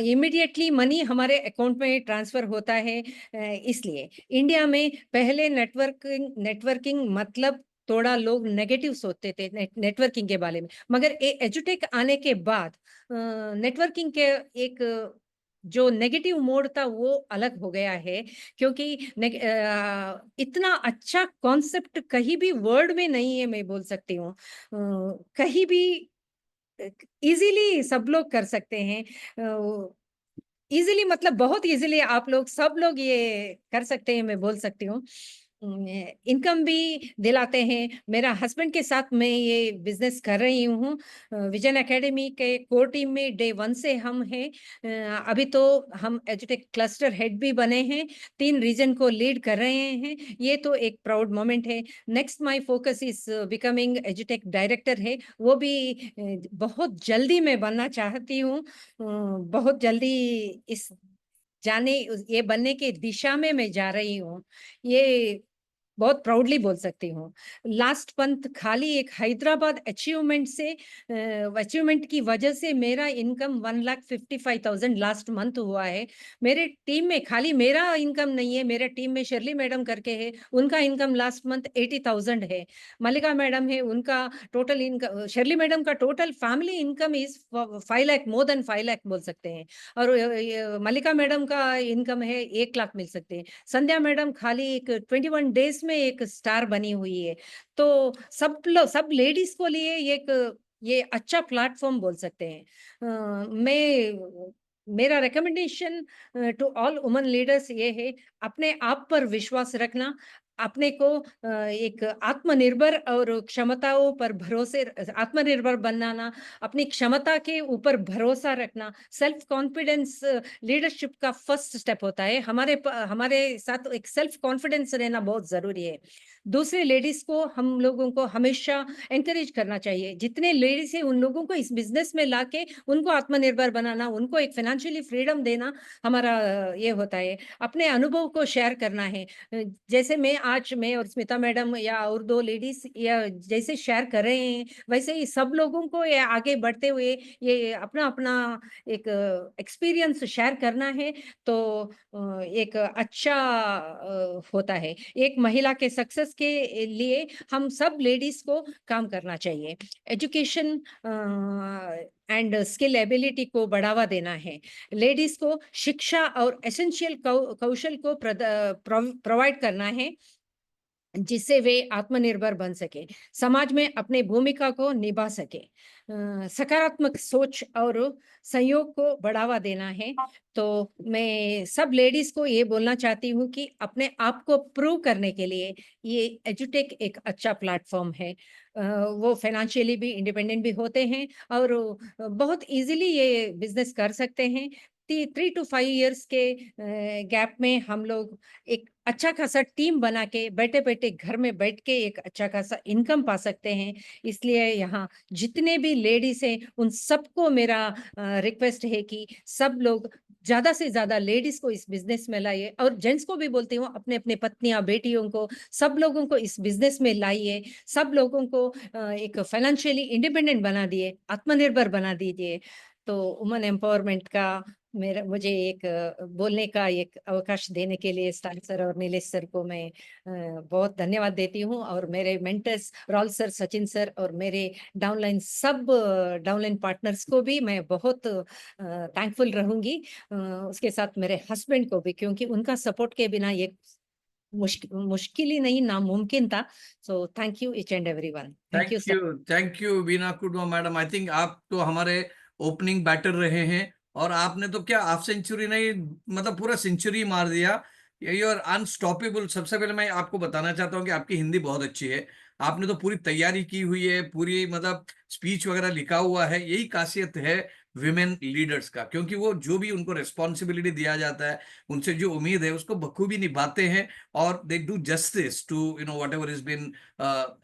इमीडिएटली मनी हमारे अकाउंट में ट्रांसफर होता है। इसलिए इंडिया में पहले नेटवर्किंग मतलब थोड़ा लोग नेगेटिव सोचते थे नेटवर्किंग के बारे में, मगर एजुटेक आने के बाद नेटवर्किंग के एक जो नेगेटिव मोड था वो अलग हो गया है। क्योंकि इतना अच्छा कॉन्सेप्ट कहीं भी वर्ल्ड में नहीं है, मैं बोल सकती हूँ। कहीं भी इजीली सब लोग कर सकते हैं। इजीली मतलब बहुत इजीली आप लोग सब लोग ये कर सकते हैं, मैं बोल सकती हूँ। इनकम भी दिलाते हैं। मेरा हस्बैंड के साथ मैं ये बिजनेस कर रही हूँ। विजन एकेडमी के कोर टीम में डे 1 से हम हैं। अभी तो हम एजुटेक क्लस्टर हेड भी बने हैं, 3 रीजन को लीड कर रहे हैं। ये तो एक प्राउड मोमेंट है। Next my focus is becoming एजुटेक डायरेक्टर है, वो भी बहुत जल्दी मैं बनना चाहती हूँ। बहुत जल्दी इस ये बनने की दिशा में मैं जा रही हूँ। ये बहुत प्राउडली बोल सकती हूँ। लास्ट मंथ खाली एक हैदराबाद अचीवमेंट की वजह से मेरा इनकम 1,55,000 लास्ट मंथ हुआ है। मेरे टीम में खाली मेरा इनकम नहीं है, मेरे टीम में शर्ली मैडम करके है, उनका इनकम लास्ट मंथ 80,000 है। मल्लिका मैडम है, उनका टोटल इनकम, शर्ली मैडम का total family income is 5 lakh, more than 5 lakh बोल सकते हैं। और मल्लिका मैडम का इनकम है 1 लाख मिल सकते हैं। संध्या मैडम खाली एक 21 डेज में एक स्टार बनी हुई है। तो सब लेडीज को लिए ये अच्छा प्लेटफॉर्म बोल सकते हैं। मैं मेरा recommendation to all woman leaders ये है, अपने आप पर विश्वास रखना, अपने को एक आत्मनिर्भर और क्षमताओं पर भरोसे, आत्मनिर्भर बनाना, अपनी क्षमता के ऊपर भरोसा रखना। सेल्फ कॉन्फिडेंस लीडरशिप का फर्स्ट स्टेप होता है। हमारे साथ एक सेल्फ कॉन्फिडेंस रहना बहुत जरूरी है। दूसरे लेडीज को, हम लोगों को हमेशा एंकरेज करना चाहिए। जितने लेडीज हैं उन लोगों को इस बिजनेस में लाके उनको आत्मनिर्भर बनाना, उनको एक फाइनेंशियली फ्रीडम देना हमारा ये होता है। अपने अनुभव को शेयर करना है। जैसे मैं और स्मिता मैडम या और 2 लेडीज या जैसे शेयर कर रहे हैं, वैसे ही सब लोगों को ये आगे बढ़ते हुए ये अपना अपना एक एक्सपीरियंस शेयर करना है। तो एक अच्छा होता है। एक महिला के सक्सेस के लिए हम सब लेडीज को काम करना चाहिए। एजुकेशन एंड स्किल एबिलिटी को बढ़ावा देना है। लेडीज को शिक्षा और एसेंशियल कौशल को प्रोवाइड करना है, जिससे वे आत्मनिर्भर बन सके, समाज में अपनी भूमिका को निभा सके। सकारात्मक सोच और सहयोग को बढ़ावा देना है। तो मैं सब लेडीज को ये बोलना चाहती हूँ कि अपने आप को प्रूव करने के लिए ये एजुटेक एक अच्छा प्लेटफॉर्म है। वो फाइनेंशियली भी इंडिपेंडेंट भी होते हैं और बहुत इजीली ये बिजनेस कर सकते हैं। 3 to 5 years के गैप में हम लोग एक अच्छा खासा टीम बना के बैठे-बैठे घर में बैठ के एक अच्छा खासा इनकम पा सकते हैं। इसलिए यहाँ जितने भी लेडीज़ हैं, उन सबको मेरा रिक्वेस्ट है कि सब लोग ज़्यादा से ज़्यादा लेडीज़ को इस बिज़नेस में लाइए, और जेंट्स को भी बोलती हूँ, अपने-अपने पत्नियाँ, बेटियों को, सब लोगों को इस बिज़नेस में लाइए। सब लोगों को एक फाइनेंशियली इंडिपेंडेंट बना दिए, आत्मनिर्भर बना दीजिए। तो वुमन एम्पावरमेंट का मुझे एक बोलने का एक अवकाश देने के लिए स्टार सर और नीलेश सर को मैं बहुत धन्यवाद देती हूँ, और मेरे mentors Rahul sir, Sachin sir और मेरे डाउनलाइन सब डाउनलाइन पार्टनर्स को भी मैं बहुत थैंकफुल रहूंगी। उसके साथ मेरे हस्बैंड को भी, क्योंकि उनका सपोर्ट के बिना ये मुश्किल ही नहीं, नामुमकिन था। So thank you each and everyone. Thank you sir. Thank you Veena Kudva madam. I think आप तो हमारे ओपनिंग बैटर रहे हैं, और आपने तो क्या हाफ सेंचुरी नहीं, मतलब पूरा सेंचुरी मार दिया। You are unstoppable. सबसे पहले मैं आपको बताना चाहता हूँ कि आपकी हिंदी बहुत अच्छी है। आपने तो पूरी तैयारी की हुई है, पूरी मतलब स्पीच वगैरह लिखा हुआ है। यही खासियत है विमेन लीडर्स का, क्योंकि वो जो भी उनको रिस्पॉन्सिबिलिटी दिया जाता है, उनसे जो उम्मीद है उसको बखूबी निभाते हैं, और they do justice to whatever is been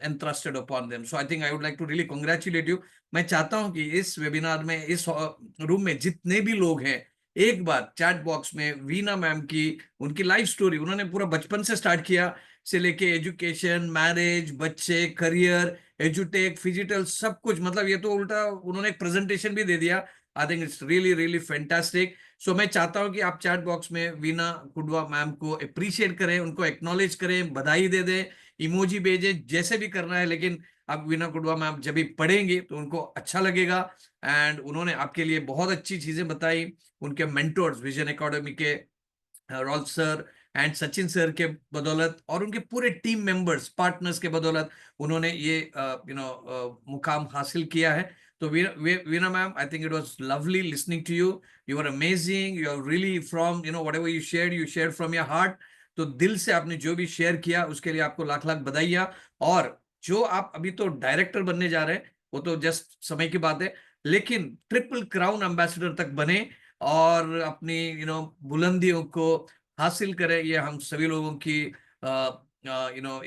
entrusted upon them. So I think I would like to really congratulate you. मैं चाहता हूं कि इस वेबिनार में, इस रूम में जितने भी लोग हैं, एक बार चैट बॉक्स में वीना मैम की, उनकी लाइफ स्टोरी, उन्होंने पूरा बचपन से स्टार्ट किया से लेके एजुकेशन, मैरिज, बच्चे, करियर, एजुटेक, फिजिटल, सब कुछ, मतलब ये तो उल्टा उन्होंने एक प्रेजेंटेशन भी दे दिया। I think it's really really fantastic. So मैं चाहता हूं कि आप चैट बॉक्स में वीना कुडवा मैम को अप्रिशिएट करें, उनको एक्नॉलेज करें, बधाई दे दें, इमोजी भेजे, जैसे भी करना है। लेकिन अब वीना कुडवा मैम जब भी पढ़ेंगे तो उनको अच्छा लगेगा। एंड उन्होंने आपके लिए बहुत अच्छी चीजें बताई। उनके मेंटोर्स विजन एकेडमी के Rahul sir and Sachin sir के बदौलत, और उनके पूरे टीम मेंबर्स, पार्टनर्स के बदौलत उन्होंने ये मुकाम हासिल किया है। तो Veena ma'am, I think it was lovely listening to you. You are amazing. You are really from whatever you shared from your heart. तो दिल से आपने जो भी शेयर किया उसके लिए आपको लाख लाख बधाइयाँ। और जो आप अभी तो डायरेक्टर बनने जा रहे हैं, वो तो जस्ट समय की बात है, लेकिन ट्रिपल क्राउन एम्बेसडर तक बने और अपनी बुलंदियों को हासिल करें, ये हम सभी लोगों की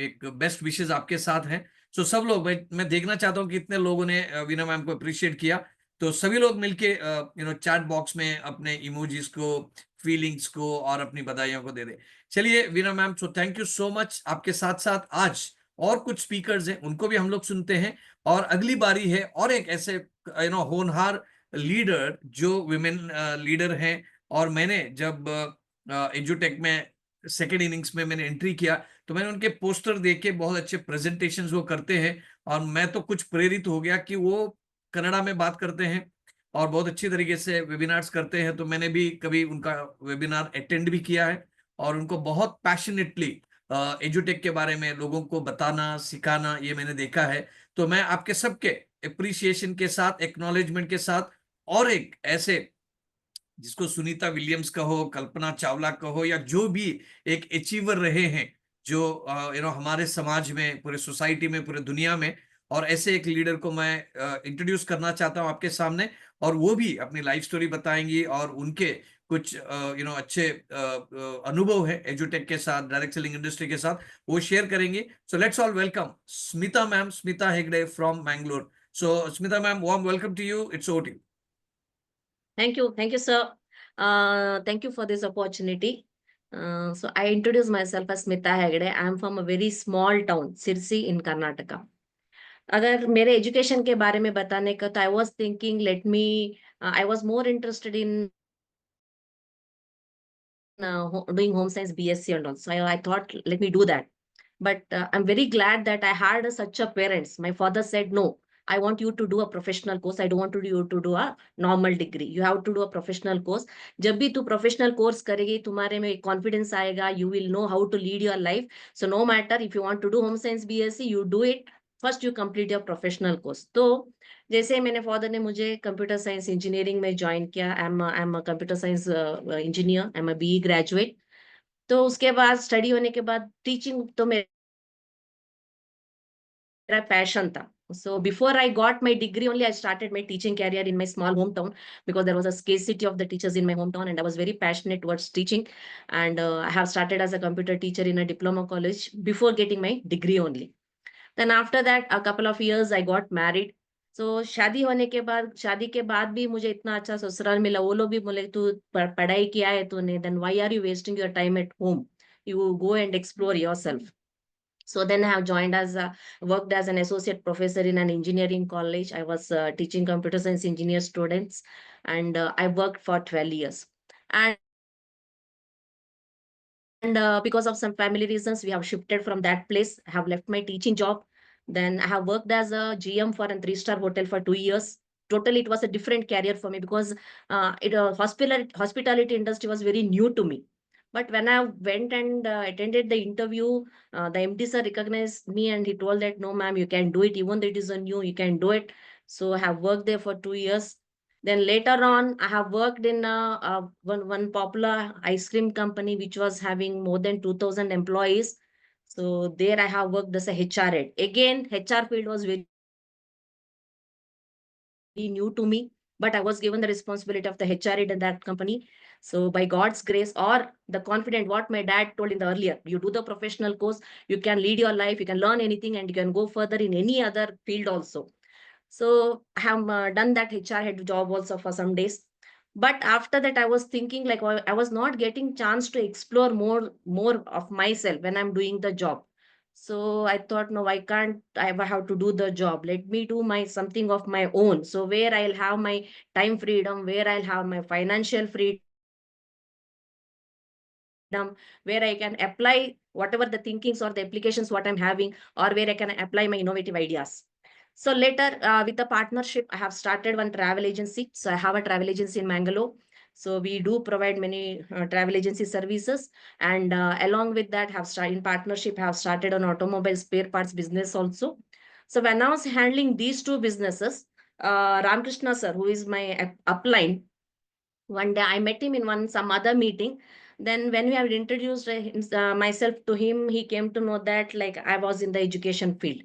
एक बेस्ट विशेस आपके साथ हैं। सो सब लोग, मैं देखना चाहता हूँ कि इतने लोगों ने वीना मैम को अप्रिशिएट किया। तो सभी लोग मिलके चैट बॉक्स में अपने इमोजीज को, फीलिंग्स को और अपनी बधाइयों को दे दे। चलिए Veena ma'am, so thank you so much. आपके साथ साथ आज और कुछ स्पीकर्स हैं, उनको भी हम लोग सुनते हैं, और अगली बारी है और एक ऐसे होनहार लीडर जो विमेन लीडर हैं। और मैंने जब एजुटेक में सेकेंड इनिंग्स में मैंने एंट्री किया, तो मैंने उनके पोस्टर देख के, बहुत अच्छे प्रेजेंटेशंस वो करते हैं, और मैं तो कुछ प्रेरित हो गया कि वो कन्नड़ा में बात करते हैं और बहुत अच्छी तरीके से वेबिनार्स करते हैं। तो मैंने भी कभी उनका वेबिनार अटेंड भी किया है, और उनको बहुत पैशनेटली एजुटेक के बारे में लोगों को बताना, सिखाना, ये मैंने देखा है। तो मैं आपके सबके अप्रिसिएशन के साथ, एक्नॉलेजमेंट के साथ, और एक ऐसे जिसको सुनीता विलियम्स कहो, कल्पना चावला कहो, या जो भी एक अचीवर रहे हैं, जो हमारे समाज में, पूरे सोसाइटी में, पूरे दुनिया में, और ऐसे एक लीडर को मैं इंट्रोड्यूस करना चाहता हूं आपके सामने। और वो भी अपनी लाइफ स्टोरी बताएंगी, और उनके कुछ अच्छे अनुभव है एजुटेक के साथ, डायरेक्ट सेलिंग इंडस्ट्री के साथ, वो शेयर करेंगे। So let's all welcome Smita ma'am, Smita Hegde from Mangalore. So Smita ma'am, warm welcome to you. It's over to you. Thank you, sir. Thank you for this opportunity. So I introduce myself as Smita Hegde. I am from a very small town, Sirsi in Karnataka. अगर मेरे education के बारे में बताने का, तो I was thinking I was more interested in doing home science BSc and all. So I thought, let me do that. But I'm very glad that I had such a parents. My father said, no, I want you to do a professional course. I don't want you to do a normal degree. You have to do a professional course. जब भी तू professional course करेगी, तुम्हारे में confidence आएगा. You will know how to lead your life. So no matter if you want to do home science BSc, you do it. First you complete your professional course. तो जैसे मेरे father ने मुझे computer science engineering में join किया. I am computer science engineer. I am BE graduate. तो उसके बाद स्टडी होने के बाद टीचिंग तो मेरा passion था. So before I got my degree only, I started my teaching career in my small hometown because there was a scarcity of the teachers in my hometown and I was very passionate towards teaching. And I have started as a computer teacher in a diploma college before getting my degree only. Then after that, a couple of years, I got married. So शादी के बाद भी मुझे इतना अच्छा ससुराल मिला. वो लोग भी बोले तू पढ़ाई किया है तूने, then why are you wasting your time at home? You go and explore yourself. So then I have worked as an associate professor in an engineering college. I was teaching computer science engineer students, and I worked for 12 years. And because of some family reasons, we have shifted from that place. I have left my teaching job. Then I have worked as a GM for a 3-star hotel for 2 years. Totally, it was a different career for me because hospitality industry was very new to me. But when I went and attended the interview, the MD sir recognized me and he told that, no, ma'am, you can do it. Even though it is a new, you can do it. So I have worked there for 2 years. Then later on, I have worked in one popular ice cream company, which was having more than 2,000 employees. So there I have worked as a HR head. Again, HR field was very new to me, but I was given the responsibility of the HR head in that company. So by God's grace or the confident, what my dad told in the earlier, you do the professional course, you can lead your life, you can learn anything and you can go further in any other field also. So I have done that HR head job also for some days. But after that, I was thinking like I was not getting chance to explore more of myself when I'm doing the job. So I thought, no, I can't. I have to do the job. Let me do something of my own. So where I'll have my time freedom, where I'll have my financial freedom, where I can apply whatever the thinkings or the applications what I'm having, or where I can apply my innovative ideas. So later, with the partnership, I have started one travel agency. So I have a travel agency in Mangalore. So we do provide many travel agency services. And along with that, in partnership, have started an automobile spare parts business also. So when I was handling these two businesses, Ramkrishna sir, who is my upline, one day I met him in some other meeting. Then when we have introduced myself to him, he came to know that like I was in the education field.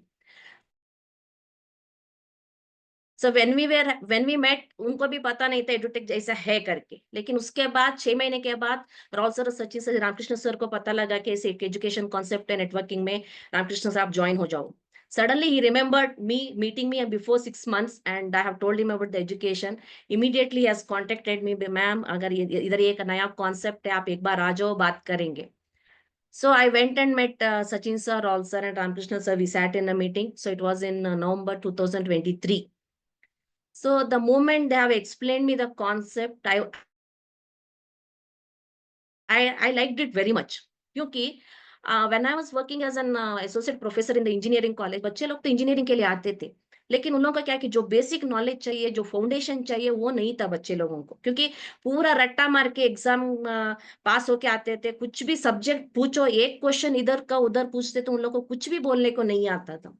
So when we met, उनको भी पता नहीं था edutech जैसा है करके. लेकिन उसके बाद 6 महीने के बाद Rahul sir, Sachin sir, Ramakrishna sir को पता लगा कि इस एजुकेशन कॉन्सेप्ट है नेटवर्किंग में, रामकृष्ण सर आप ज्वाइन हो जाओ. Suddenly he remembered me, meeting me before 6 months, and I have told him about the education. Immediately he has contacted me, ma'am, अगर इधर एक नया कॉन्सेप्ट है, आप एक बार आ जाओ, बात करेंगे. So I went and met Sachin sir, Raul sir, and Ramkrishna sir. We sat in a meeting. So it was in November 2023. So the moment they have explained me the concept, I liked it very much. क्योंकि when I was working as an associate professor in the engineering college, बच्चे लोग तो engineering के लिए आते थे. लेकिन उन लोगों का क्या है कि जो बेसिक नॉलेज चाहिए, जो फाउंडेशन चाहिए, वो नहीं था बच्चे लोगों को. क्योंकि पूरा रट्टा मार के एग्जाम पास होके आते थे. कुछ भी सब्जेक्ट पूछो, एक क्वेश्चन इधर का उधर पूछते तो उन लोगों को कुछ भी बोलने को नहीं आता था.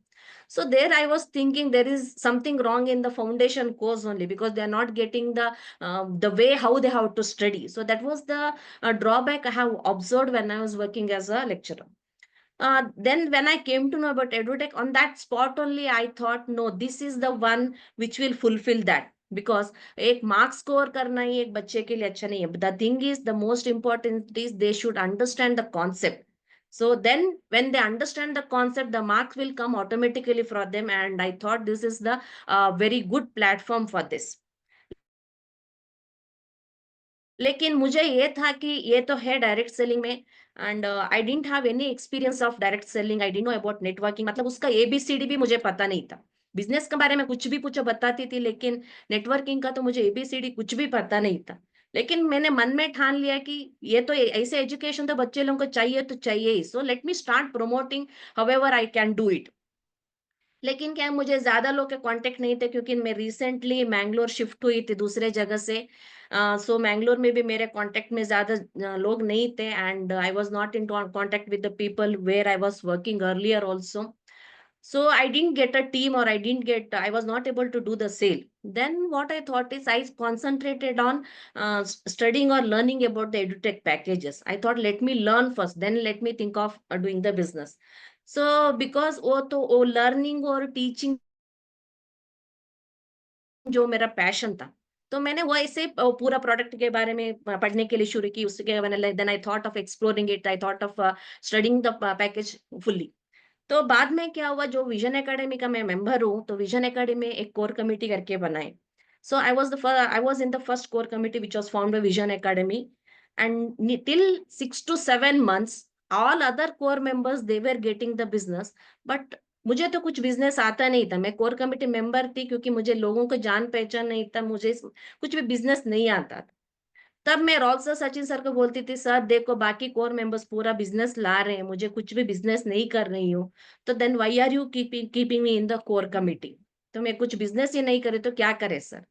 So there I was thinking there is something wrong in the foundation course only because they are not getting the way how they have to study. So that was the drawback I have observed when I was working as a lecturer. Then when I came to know about EduTech, on that spot only, I thought, no, this is the one which will fulfill that. Because एक mark score करना ही एक बच्चे के लिए अच्छा नहीं है. The thing is, the most important is they should understand the concept. So then when they understand the concept, the marks will come automatically for them. And I thought this is the very good platform for this. लेकिन मुझे ये था कि ये तो है direct selling में and I didn't have any experience of direct selling. I didn't know about networking. मतलब उसका एबीसीडी भी मुझे पता नहीं था. बिजनेस के बारे में कुछ भी पूछो बताती थी, लेकिन नेटवर्किंग का तो मुझे एबीसीडी कुछ भी पता नहीं था. लेकिन मैंने मन में ठान लिया कि ये तो ऐसे एजुकेशन तो बच्चे लोगों को चाहिए तो चाहिए ही, so let me start promoting however I can do it. लेकिन क्या है, मुझे ज्यादा लोग के कांटेक्ट नहीं थे क्योंकि मैं रिसेंटली मैंगलोर शिफ्ट हुई थी दूसरे जगह से। सो मैंगलोर में भी मेरे कांटेक्ट में ज्यादा लोग नहीं थे, and I was not in contact with the people where I was working earlier also. So I didn't get a team, or I was not able to do the sale. Then what I thought is I concentrated on studying or learning about the edutech packages. I thought, let me learn first, then let me think of doing the business. So because वो learning और teaching जो मेरा passion था, तो मैंने वो ऐसे पूरा प्रोडक्ट के बारे में पढ़ने के लिए शुरू की। उसके मैंने then I thought of exploring it, I thought of studying the package fully. तो बाद में क्या हुआ, जो विजन एकेडमी का मैं मेंबर हूँ, तो विजन एकेडमी में एक कोर कमिटी करके बनाए। So I was in the first core committee which was formed by Vision Academy, and till 6 to 7 months all other core members they were getting the business, but मुझे तो कुछ business आता नहीं था। मैं core committee member थी क्योंकि मुझे लोगों को जान पहचान नहीं था, मुझे कुछ भी बिजनेस नहीं आता था। तब मैं रॉल सर सचिन सर को बोलती थी, सर देखो बाकी कोर मेंबर्स पूरा बिजनेस ला रहे हैं, मुझे कुछ भी बिजनेस नहीं कर रही हूँ, तो then why are you keeping me in the core committee? तो मैं कुछ बिजनेस ही नहीं करे तो क्या करे सर?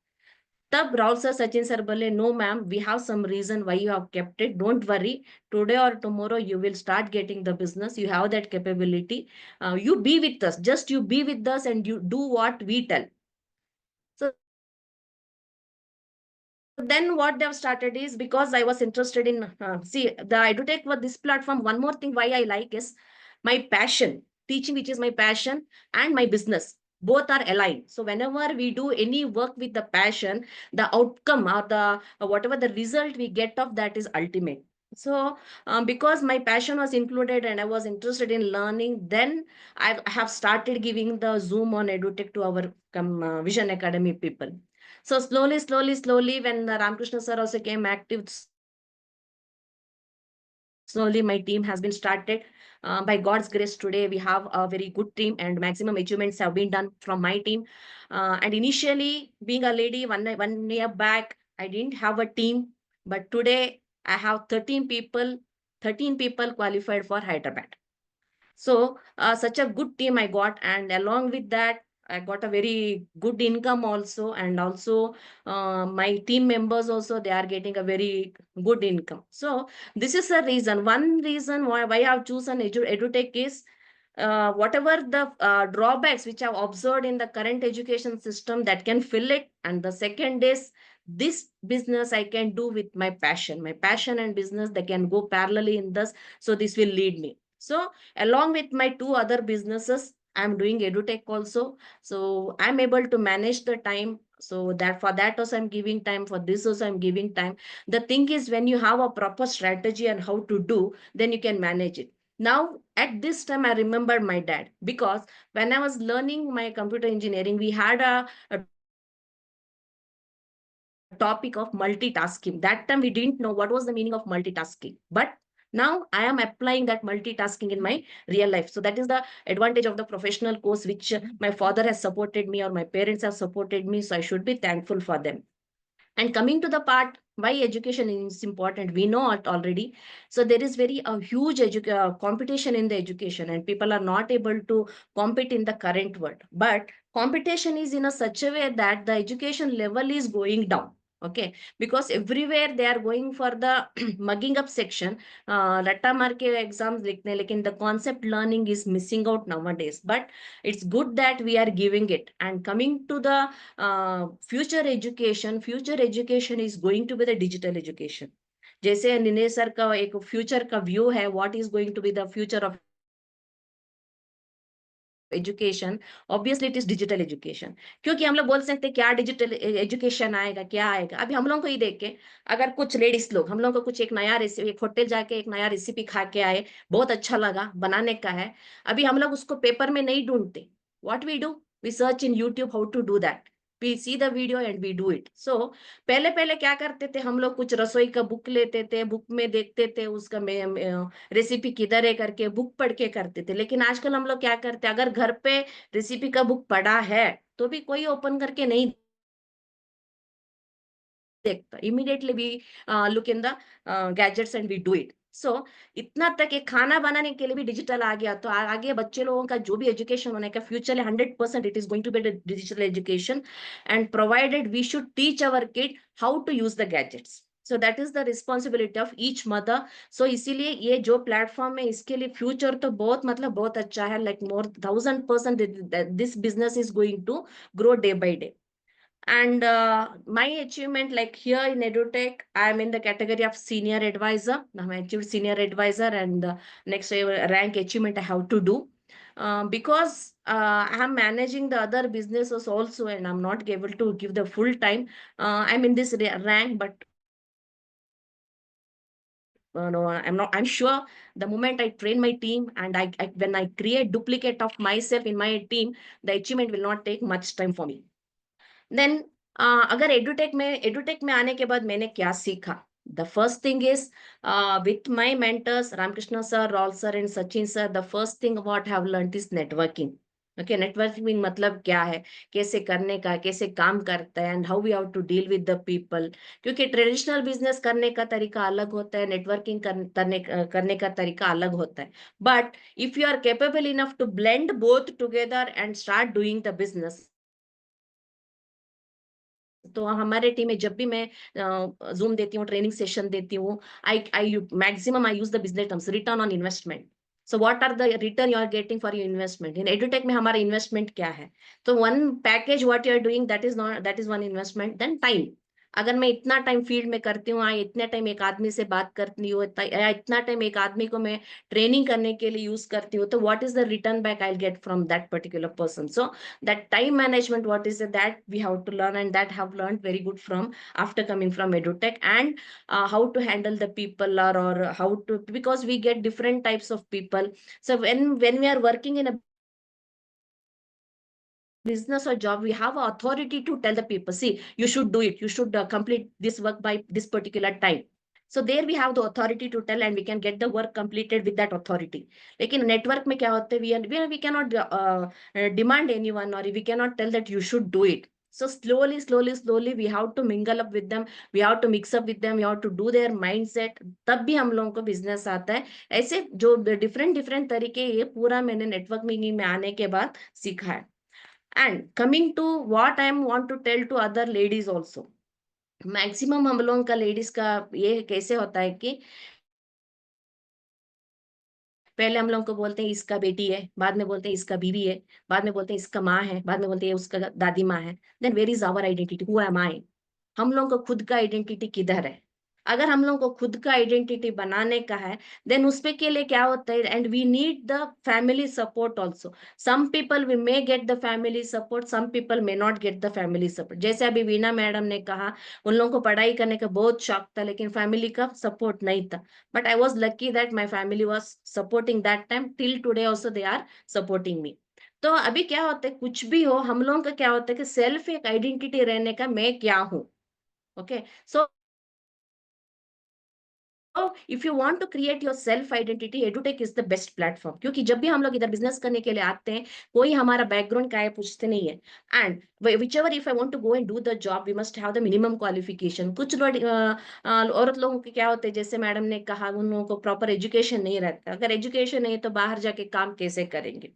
तब राहुल सर सचिन सर बोले, no ma'am, we have some reason why you have kept it, don't worry, today और tomorrow you will start getting the business, you have that capability, you be with us, just you be with us and you do what we tell. So then what they've started is, because I was interested in see the edutech with this platform, one more thing why I like is my passion, teaching, which is my passion, and my business, both are aligned. So whenever we do any work with the passion, the outcome or the whatever the result we get of that is ultimate. So because my passion was included and I was interested in learning, then I have started giving the Zoom on edutech to our Vision Academy people. So slowly, when Ramakrishna sir also came active, slowly my team has been started. By God's grace, today we have a very good team, and maximum achievements have been done from my team. And initially, being a lady, one year back, I didn't have a team, but today I have 13 people qualified for Hyderabad. So such a good team I got, and along with that, I got a very good income also, and also my team members also, they are getting a very good income. So this is the reason. One reason why I have chosen edutech is whatever the drawbacks which I've observed in the current education system, that can fill it. And the second is, this business I can do with my passion. My passion and business, they can go parallelly in this. So this will lead me. So along with my two other businesses, I'm doing edutech also. So I'm able to manage the time. So that for that also I'm giving time, for this also I'm giving time. The thing is, when you have a proper strategy and how to do, then you can manage it. Now, at this time, I remember my dad, because when I was learning my computer engineering, we had a topic of multitasking. That time we didn't know what was the meaning of multitasking, but now I am applying that multitasking in my real life. So that is the advantage of the professional course, which my father has supported me, or my parents have supported me. So I should be thankful for them. And coming to the part why education is important, we know it already. So there is very a huge competition in the education, and people are not able to compete in the current world. But competition is in a such a way that the education level is going down. Okay, because everywhere they are going for the mugging up section, ratta mar ke exams likhne, lekin the concept learning is missing out nowadays. But it's good that we are giving it. And coming to the future education is going to be the digital education. जैसे Ninesh sir का एक future का view है, what is going to be the future of education, obviously it is digital education. क्योंकि हम लोग बोल सकते हैं क्या डिजिटल एजुकेशन आएगा, क्या आएगा। अभी हम लोगों को ही देख के, अगर कुछ लेडीज लोग, हम लोग को कुछ एक नया रेसिपी, एक होटल जाके एक नया रेसिपी खा के आए, बहुत अच्छा लगा, बनाने का है, अभी हम लोग उसको पेपर में नहीं ढूंढते। What we do, we search in YouTube how to do that, we see the video and we do it. So पहले पहले क्या करते थे हम लोग, कुछ रसोई का बुक लेते थे, बुक में देखते थे उसका रेसिपी किधर है करके बुक पढ़ के करते थे। लेकिन आजकल हम लोग क्या करते हैं, अगर घर पे रेसिपी का बुक पढ़ा है तो भी कोई ओपन करके नहीं देखता, immediately we look in the gadgets and we do it. So इतना तक एक खाना बनाने के लिए भी डिजिटल आ गया, तो आगे बच्चे लोगों का जो भी एजुकेशन होने का future 100% it is going to be digital education, and provided we should teach our kid how to use the gadgets. So that is the responsibility of each mother. So इसीलिए ये जो प्लेटफॉर्म है इसके लिए future तो बहुत मतलब बहुत अच्छा है, like more 1000% this business is going to grow day by day. And my achievement, like here in EduTech, I am in the category of senior advisor. Now I achieved senior advisor, and the next rank achievement I have to do. Because I am managing the other businesses also, and I'm not able to give the full time. I'm in this rank, but no, I'm sure the moment I train my team and when I create duplicate of myself in my team, the achievement will not take much time for me. Then अगर edtech में आने के बाद मैंने क्या सीखा, the first thing is with my mentors Ramakrishna sir, Rahul sir and Sachin sir, the first thing what have learned is networking. Okay, networking मतलब क्या है, कैसे करने का, कैसे काम करता है, and how we have to deal with the people. क्योंकि ट्रेडिशनल बिजनेस करने का तरीका अलग होता है, नेटवर्किंग करने का तरीका अलग होता है. But if you are capable enough to blend both together and start doing the business. तो हमारे टीम में जब भी मैं जूम देती हूँ, ट्रेनिंग सेशन देती हूँ, I maximum I use the business terms, return on investment. So what are the return you are getting for your investment. In edtech में हमारा इन्वेस्टमेंट क्या है, तो one package what you are doing, that is one investment. Then time, अगर मैं इतना time field में करती हूँ, इतने टाइम एक आदमी से बात करती हूँ, इतना टाइम एक आदमी को मैं ट्रेनिंग करने के लिए यूज करती हूँ, तो what is the return back I get from that particular person. So that time management, what is it, that we have to learn, and that have learned very good from after coming from EduTech. And how to handle the people, or how to, because we get different types of people. So when we are working in a business or job, we have authority to tell the people, see, you should do it, you should complete this work by this particular time. So there we have the authority to tell, and we can get the work completed with that authority. लेकिन network में क्या होता है, we cannot demand anyone, or we cannot tell that you should do it. So slowly we have to mingle up with them, we have to mix up with them, we have to do their mindset. तब भी हम लोगों को business आता है. ऐसे जो different तरीके, ये पूरा मैंने networking में आने के बाद सीखा है. And coming to what I want to tell to other ladies also, maximum हम लोगों का लेडीज का ये कैसे होता है कि पहले हम लोगों को बोलते हैं इसका बेटी है, बाद में बोलते हैं इसका बीवी है, बाद में बोलते हैं इसका माँ है, बाद में बोलते हैं उसका दादी माँ है. Then where is our identity, who am I. हम लोगों को खुद का आइडेंटिटी किधर है. अगर हम लोगों को खुद का आइडेंटिटी बनाने का है, देन उसपे के लिए क्या होता है, and we need the family support also. Some people we may get the family support, some people may not get the family support. जैसे अभी वीना मैडम ने कहा, उन लोगों को पढ़ाई करने का बहुत शौक था, लेकिन फैमिली का सपोर्ट नहीं था. But I was lucky that my family was supporting that time, till today also they are supporting me. तो अभी क्या होता है, कुछ भी हो, हम लोगों का क्या होता है कि सेल्फ एक आइडेंटिटी रहने का, मैं क्या हूँ. Okay, so if you want to create your self identity, edtech is the best platform. क्योंकि जब भी हम लोग इधर बिजनेस करने के लिए आते हैं, कोई हमारा बैकग्राउंड क्या है पूछते नहीं है. And whichever if I want to go and do the job, we must have the minimum qualification. कुछ लोग औरत लोगों के क्या होते हैं, जैसे मैडम ने कहा, उन लोगों को प्रॉपर एजुकेशन नहीं रहता. अगर एजुकेशन नहीं है तो बाहर जाके काम कैसे करेंगे.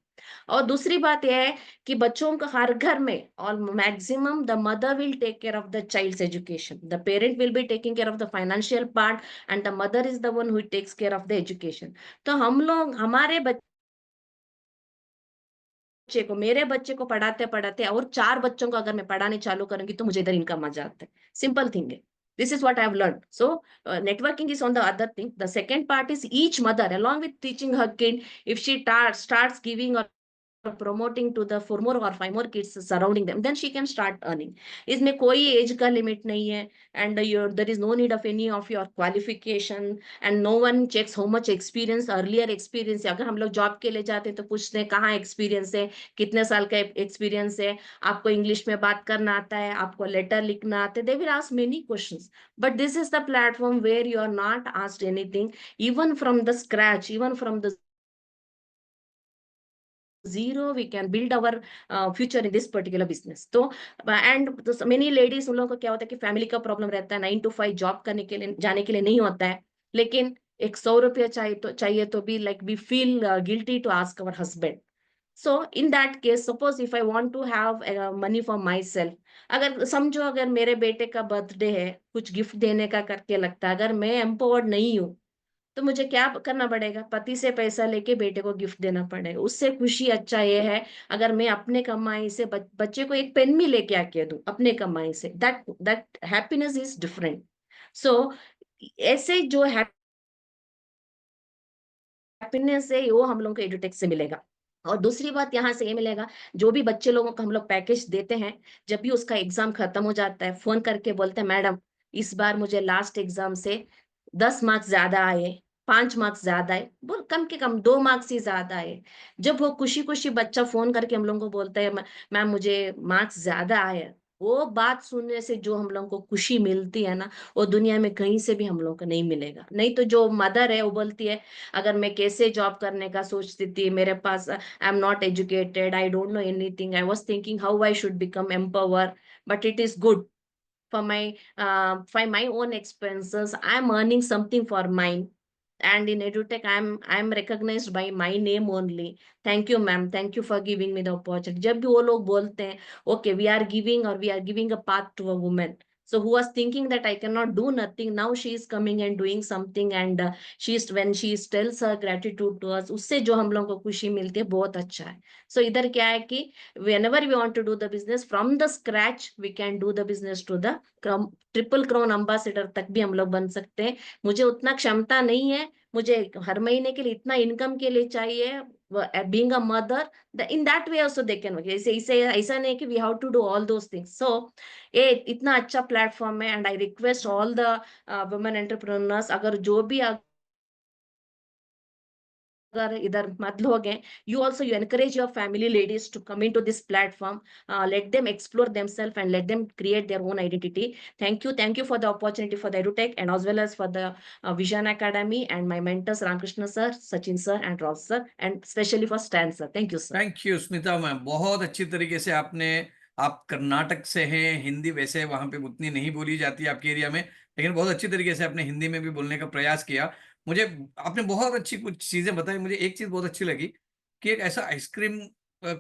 और दूसरी बात यह है कि बच्चों का हर घर में, और maximum the mother will take care of the child's education, the parent will be taking care of the financial part, and the mother is the one who takes care of the education. तो हम लोग हमारे बच्चे को, मेरे बच्चे को पढ़ाते पढ़ाते और 4 बच्चों को अगर मैं पढ़ाने चालू करूंगी, तो मुझे इधर इनकम आ जाता है. सिंपल थिंग है. This is what I have learned. So networking is on the other thing. The second part is each mother, along with teaching her kid, if she starts giving or promoting to the 4 more or 5 more kids surrounding them, then she can start earning. इसमें कोई as का limit नहीं है, and there is no need of any of your qualification, and no one checks how much experience, earlier experience. अगर हम लोग job के लिए जाते हैं तो पूछते हैं कहाँ एक्सपीरियंस है, कितने साल का एक्सपीरियंस है, आपको इंग्लिश में बात करना आता है, आपको लेटर लिखना आता है. they will ask many questions. But this is the platform where you are not asked anything, even from the scratch, even from the zero, we can build our future in this particular business. तो and many ladies, उन लोगों को क्या होता है कि family का problem रहता है, 9 to 5 जॉब करने के लिए जाने के लिए नहीं होता है, लेकिन एक 100 रुपया चाहिए तो भी like we feel guilty to ask our husband. So in that case, suppose if I want to have money for myself, अगर समझो अगर मेरे बेटे का बर्थडे है, कुछ गिफ्ट देने का करके लगता है, अगर मैं एम्पावर्ड नहीं हूँ, तो मुझे क्या करना पड़ेगा? पति से पैसा लेके बेटे को गिफ्ट देना पड़ेगा. उससे खुशी अच्छा ये है, अगर मैं अपने कमाई से बच्चे को एक पेन भी लेके आके दूं अपने कमाई से, दैट हैप्पीनेस इज डिफरेंट. सो ऐसे जो हैप्पीनेस है वो हम लोग को एडुटेक से मिलेगा. और दूसरी बात यहाँ से ये मिलेगा, जो भी बच्चे लोगों को हम लोग पैकेज देते हैं, जब भी उसका एग्जाम खत्म हो जाता है, फोन करके बोलते हैं मैडम इस बार मुझे लास्ट एग्जाम से 10 मार्क्स ज्यादा आए, 5 मार्क्स ज्यादा आए, बोल कम के कम 2 मार्क्स ही ज्यादा आए. जब वो खुशी खुशी बच्चा फोन करके हम लोग को बोलता है मैम मुझे मार्क्स ज्यादा आए, वो बात सुनने से जो हम लोग को खुशी मिलती है ना, वो दुनिया में कहीं से भी हम लोग को नहीं मिलेगा. नहीं तो जो मदर है वो बोलती है अगर मैं कैसे जॉब करने का सोचती थी, मेरे पास I am not educated, I don't know anything, I was thinking how I should become empower, but it is good for my own expenses. I am earning something for mine, and in edutech I am recognized by my name only. Thank you ma'am, thank you for giving me the opportunity. जब भी वो लोग बोलते हैं okay we are giving a path to a woman, so who was thinking that I cannot do nothing, now she is coming and doing something, and when she tells her gratitude to us, उससे जो हम लोग को खुशी मिलती है बहुत अच्छा है. So इधर क्या है कि whenever we want to do the business from the scratch, we can do the business to the triple crown ambassador तक भी हम लोग बन सकते हैं. मुझे उतना क्षमता नहीं है, मुझे हर महीने के लिए इतना इनकम के लिए चाहिए, being a mother, in that way also they can work. ऐसा नहीं कि we have to do all those things. So ये इतना अच्छा प्लेटफॉर्म है, and I request all the women entrepreneurs, अगर जो भी अगर इधर मत लोग हैं, you also you encourage your family ladies to come into this platform, let them explore themselves and let them create their own identity. Thank you for the opportunity for the edutech, and as well as for the Vision Academy and my mentors Ramkrishna sir, Sachin sir and Ross sir, and especially for Stan sir. Thank you sir. Thank you Smita ma'am, बहुत अच्छी तरीके से आप कर्नाटक से हैं, हिंदी वैसे वहां पे उतनी नहीं बोली जाती है आपके एरिया में, लेकिन बहुत अच्छी तरीके से आपने हिंदी में भी बोलने का प्रयास किया. मुझे आपने बहुत अच्छी कुछ चीजें बताई. मुझे एक चीज बहुत अच्छी लगी कि एक ऐसा आइसक्रीम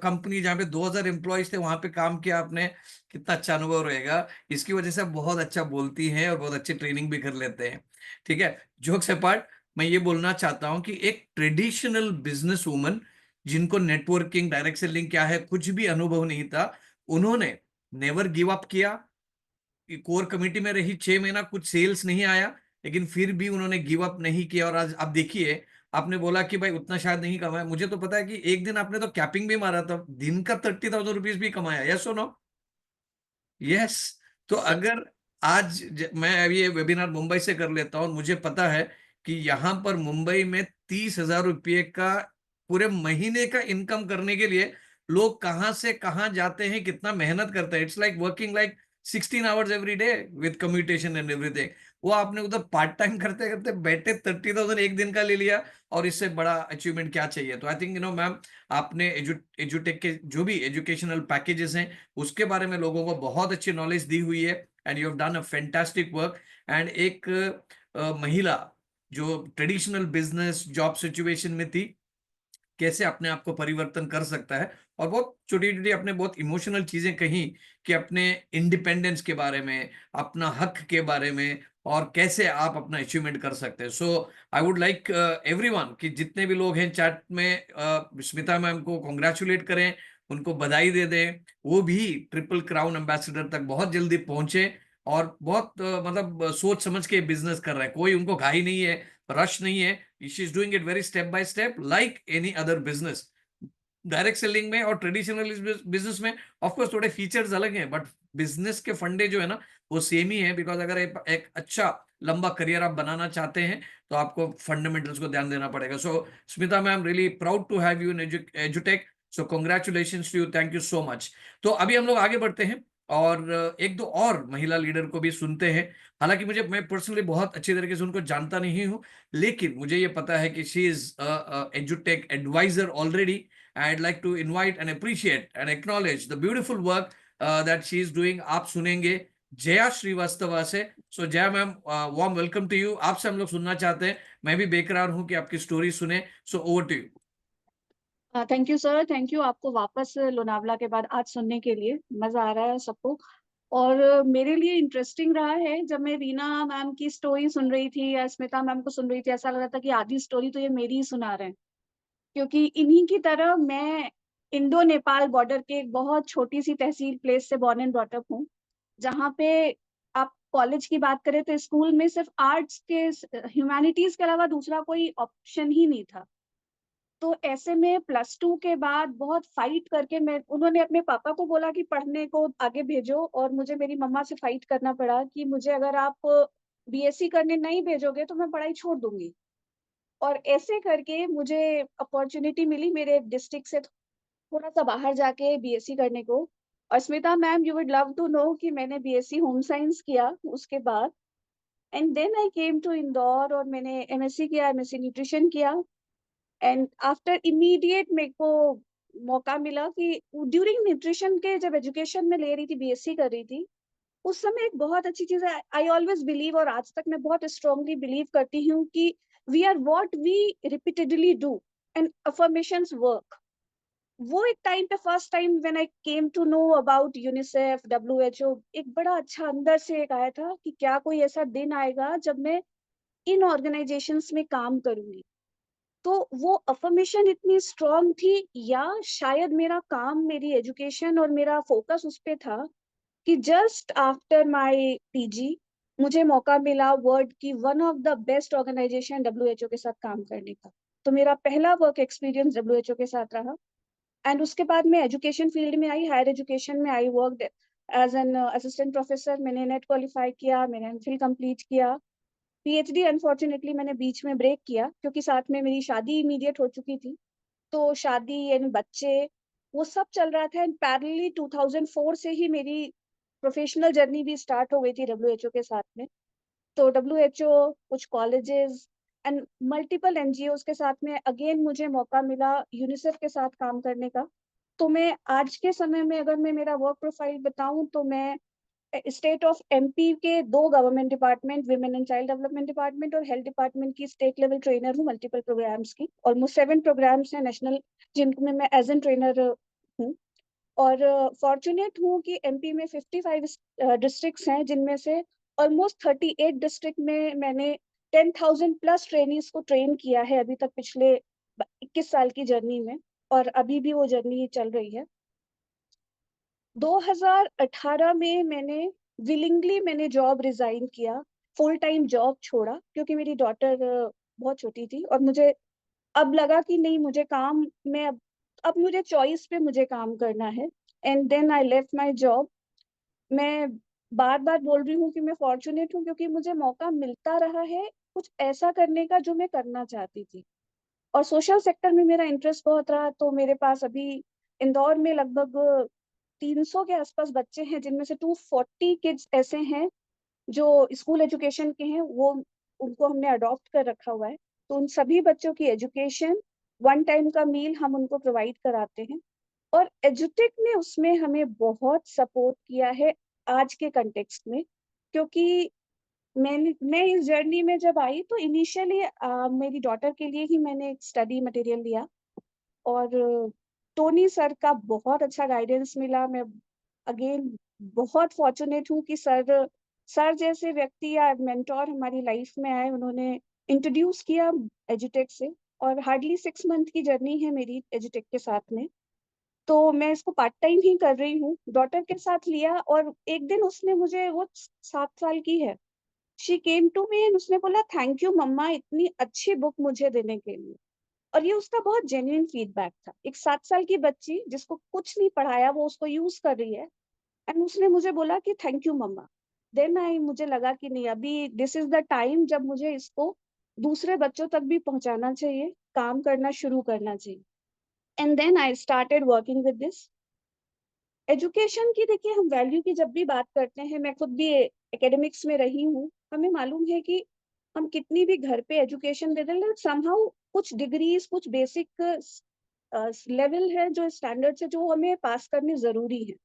कंपनी जहाँ पे 2000 एम्प्लॉयज थे, वहां पे काम किया आपने. कितना अच्छा अनुभव रहेगा. इसकी वजह से आप बहुत अच्छा बोलती हैं और बहुत अच्छी ट्रेनिंग भी कर लेते हैं. ठीक है, जोक्स अपार्ट, मैं ये बोलना चाहता हूँ कि एक ट्रेडिशनल बिजनेस वूमन जिनको नेटवर्किंग, डायरेक्ट सेलिंग क्या है कुछ भी अनुभव नहीं था, उन्होंने नेवर गिव अप किया. कोर कमेटी में रही 6 महीना, कुछ सेल्स नहीं आया, लेकिन फिर भी उन्होंने गिव अप नहीं किया. और आज आप देखिए, आपने बोला कि भाई उतना शायद नहीं कमाया. मुझे तो पता है कि एक दिन आपने तो कैपिंग भी मारा था, दिन का 30,000 रुपीज भी कमाया. यस और नो? यस. तो अगर आज मैं अभी ये वेबिनार मुंबई से कर लेता हूँ, मुझे पता है कि यहाँ पर मुंबई में 30,000 रुपये का पूरे महीने का इनकम करने के लिए लोग कहाँ से कहाँ जाते हैं, कितना मेहनत करते हैं. It's like working like 16 hours every day with commutation and everything. वो आपने उधर पार्ट टाइम करते करते बैठे 30,000 एक दिन का ले लिया, और इससे बड़ा अचीवमेंट क्या चाहिए. तो आई थिंक मैम, आपने एजुटेक के जो भी एजुकेशनल पैकेजेस हैं उसके बारे में लोगों को बहुत अच्छी नॉलेज दी हुई है, and you have done a fantastic work. And एक महिला जो ट्रेडिशनल बिजनेस जॉब सिचुएशन में थी, कैसे अपने आप को परिवर्तन कर सकता है, और बहुत छोटी छोटी अपने बहुत इमोशनल चीजें कही कि अपने इंडिपेंडेंस के बारे में, अपना हक के बारे में, और कैसे आप अपना अचीवमेंट कर सकते हैं. सो आई वुड लाइक एवरीवन कि जितने भी लोग हैं चैट में, स्मिता मैम को कॉन्ग्रेचुलेट करें, उनको बधाई दे दें. वो भी ट्रिपल क्राउन एम्बेसडर तक बहुत जल्दी पहुंचे, और बहुत मतलब सोच समझ के बिजनेस कर रहे हैं. कोई उनको घाई नहीं है, रश नहीं है. She is doing it worry step by step like any other business. Direct selling में और ट्रेडिशनल बिजनेस में ऑफ कोर्स थोड़े फीचर्स अलग हैं, बट बिजनेस के फंडे जो है ना वो सेम ही है. बिकॉज अगर एक अच्छा लंबा करियर आप बनाना चाहते हैं तो आपको फंडामेंटल्स को ध्यान देना पड़ेगा. So Smita ma'am, really proud to have you in एजुटेक. So congratulations to you, thank you so much. तो अभी हम लोग आगे बढ़ते हैं और एक दो और महिला लीडर को भी सुनते हैं. हालांकि मैं पर्सनली बहुत अच्छी तरीके से उनको जानता नहीं हूं, लेकिन मुझे ये पता है कि शी इज एजुटेक advisor already, I'd like to invite and appreciate and acknowledge the beautiful work that she is doing. आप सुनेंगे जया श्रीवास्तवा से. So Jaya ma'am, warm welcome to you. आपसे हम लोग सुनना चाहते हैं. मैं भी बेकरार हूं कि आपकी स्टोरी सुने. So over to you. Thank you sir, thank you आपको वापस लोनावला के बाद आज सुनने के लिए. मजा आ रहा है सबको. और मेरे लिए इंटरेस्टिंग रहा है जब मैं रीना मैम की स्टोरी सुन रही थी या स्मिता मैम को सुन रही थी, ऐसा लग रहा था कि आधी स्टोरी तो ये मेरी ही सुना रहे हैं, क्योंकि इन्हीं की तरह मैं इंडो नेपाल बॉर्डर के एक बहुत छोटी सी तहसील प्लेस से बॉर्न एंड ब्रॉट अप हूँ, जहाँ पे आप कॉलेज की बात करें तो स्कूल में सिर्फ आर्ट्स के, ह्यूमैनिटीज के अलावा दूसरा कोई ऑप्शन ही नहीं था. तो ऐसे में +2 के बाद बहुत फाइट करके उन्होंने अपने पापा को बोला कि पढ़ने को आगे भेजो, और मुझे मेरी मम्मा से फाइट करना पड़ा कि मुझे अगर आप बीएससी करने नहीं भेजोगे तो मैं पढ़ाई छोड़ दूंगी. और ऐसे करके मुझे अपॉर्चुनिटी मिली मेरे डिस्ट्रिक्ट से थोड़ा सा बाहर जाके बीएससी करने को. और Smita ma'am, you would love to know कि मैंने बीएससी होम साइंस किया उसके बाद, and then I came to Indore और मैंने एमएससी किया, एमएससी न्यूट्रिशन किया. एंड आफ्टर इमीडिएट मेरे को मौका मिला कि ड्यूरिंग न्यूट्रिशन के जब एजुकेशन में ले रही थी, बीएससी कर रही थी, उस समय एक बहुत अच्छी चीज है. आई ऑलवेज बिलीव, और आज तक मैं बहुत स्ट्रांगली बिलीव करती हूँ कि we are what we repeatedly do, and affirmations work. वो एक टाइम पे first time when I came to know about UNICEF, WHO, एक बड़ा अच्छा अंदर से एक आया था कि क्या कोई ऐसा दिन आएगा जब मैं इन ऑर्गेनाइजेशंस में काम करूंगी. तो वो अफर्मेशन इतनी स्ट्रांग थी, या शायद मेरा काम, मेरी एजुकेशन और मेरा फोकस उस पे था कि जस्ट आफ्टर माय पीजी मुझे मौका मिला वर्ल्ड की one of the best organization WHO के साथ काम करने का. तो मेरा पहला वर्क एक्सपीरियंस WHO के साथ रहा. एंड उसके बाद मैं एजुकेशन फील्ड में आई, हायर एजुकेशन में I worked as an assistant professor. मैंने नेट क्वालिफाई किया, मैंने एमफिल कंप्लीट किया. पीएचडी अनफॉर्चुनेटली मैंने बीच में ब्रेक किया क्योंकि साथ में मेरी शादी इमीडिएट हो चुकी थी. तो शादी एंड बच्चे वो सब चल रहा था, एंड पैरेलली 2004 से ही मेरी प्रोफेशनल जर्नी भी स्टार्ट हो गई थी WHO के साथ में. तो WHO, कुछ कॉलेजेस एंड मल्टीपल एनजीओज के साथ में अगेन मुझे मौका मिला यूनिसेफ के साथ काम करने का. तो मैं आज के समय में अगर मैं मेरा वर्क प्रोफाइल बताऊं तो मैं स्टेट ऑफ एमपी के 2 government department, women and child development department और हेल्थ डिपार्टमेंट की स्टेट लेवल ट्रेनर हूँ मल्टीपल प्रोग्राम्स की. ऑलमोस्ट 7 प्रोग्राम्स हैं नेशनल जिनमें मैं एज एन ट्रेनर हूँ. और फॉर्चुनेट हूँ कि एमपी में 55 डिस्ट्रिक्ट्स हैं, जिनमें से ऑलमोस्ट 38 डिस्ट्रिक्ट में मैंने 10,000 प्लस ट्रेनीज को ट्रेन किया है अभी तक पिछले 21 साल की जर्नी में, और अभी भी वो जर्नी चल रही है. 2018 में मैंने जॉब रिजाइन किया, फुल टाइम जॉब छोड़ा क्योंकि मेरी डॉटर बहुत छोटी थी, और मुझे अब लगा कि नहीं, मुझे काम में अब मुझे चॉइस पे मुझे काम करना है. And then I left my job. मैं बार बार बोल रही हूँ कि मैं फॉर्चुनेट हूँ क्योंकि मुझे मौका मिलता रहा है कुछ ऐसा करने का जो मैं करना चाहती थी, और सोशल सेक्टर में मेरा इंटरेस्ट बहुत रहा. तो मेरे पास अभी इंदौर में लगभग 300 के आसपास बच्चे हैं, जिनमें से 240 किड्स ऐसे हैं जो स्कूल एजुकेशन के हैं, वो उनको हमने अडॉप्ट कर रखा हुआ है. तो उन सभी बच्चों की एजुकेशन, वन टाइम का मील हम उनको प्रोवाइड कराते हैं. और एजुटेक ने उसमें हमें बहुत सपोर्ट किया है आज के कंटेक्स्ट में, क्योंकि मैं इस जर्नी में जब आई तो इनिशियली मेरी डॉटर के लिए ही मैंने एक स्टडी मटेरियल लिया, और टोनी सर का बहुत अच्छा गाइडेंस मिला. मैं अगेन बहुत फॉर्चुनेट हूँ कि सर जैसे व्यक्ति या मेंटोर हमारी लाइफ में आए. उन्होंने इंट्रोड्यूस किया एजुटेक से, और हार्डली 6 मंथ की जर्नी है मेरी एजुटेक के साथ में. तो मैं इसको पार्ट टाइम ही कर रही हूँ, डॉटर के साथ लिया. और एक दिन उसने मुझे, वो 7 साल की है, she came to me and उसने बोला, थैंक यू मम्मा इतनी अच्छी बुक मुझे देने के लिए. और ये उसका बहुत जेन्युइन फीडबैक था. एक 7 साल की बच्ची जिसको कुछ नहीं पढ़ाया, वो उसको यूज कर रही है, एंड उसने मुझे बोला कि थैंक यू मम्मा. देन मुझे लगा कि नहीं, अभी दिस इज द टाइम जब मुझे इसको दूसरे बच्चों तक भी पहुंचाना चाहिए, काम करना शुरू करना चाहिए. And then I started working with this. Education की देखिए, हम वैल्यू की जब भी बात करते हैं, मैं खुद भी एकेडमिक्स में रही हूँ, हमें मालूम है कि हम कितनी भी घर पे एजुकेशन दे दें, समहाउ कुछ डिग्रीज, कुछ बेसिक लेवल है, जो स्टैंडर्ड्स है, जो हमें पास करने जरूरी है।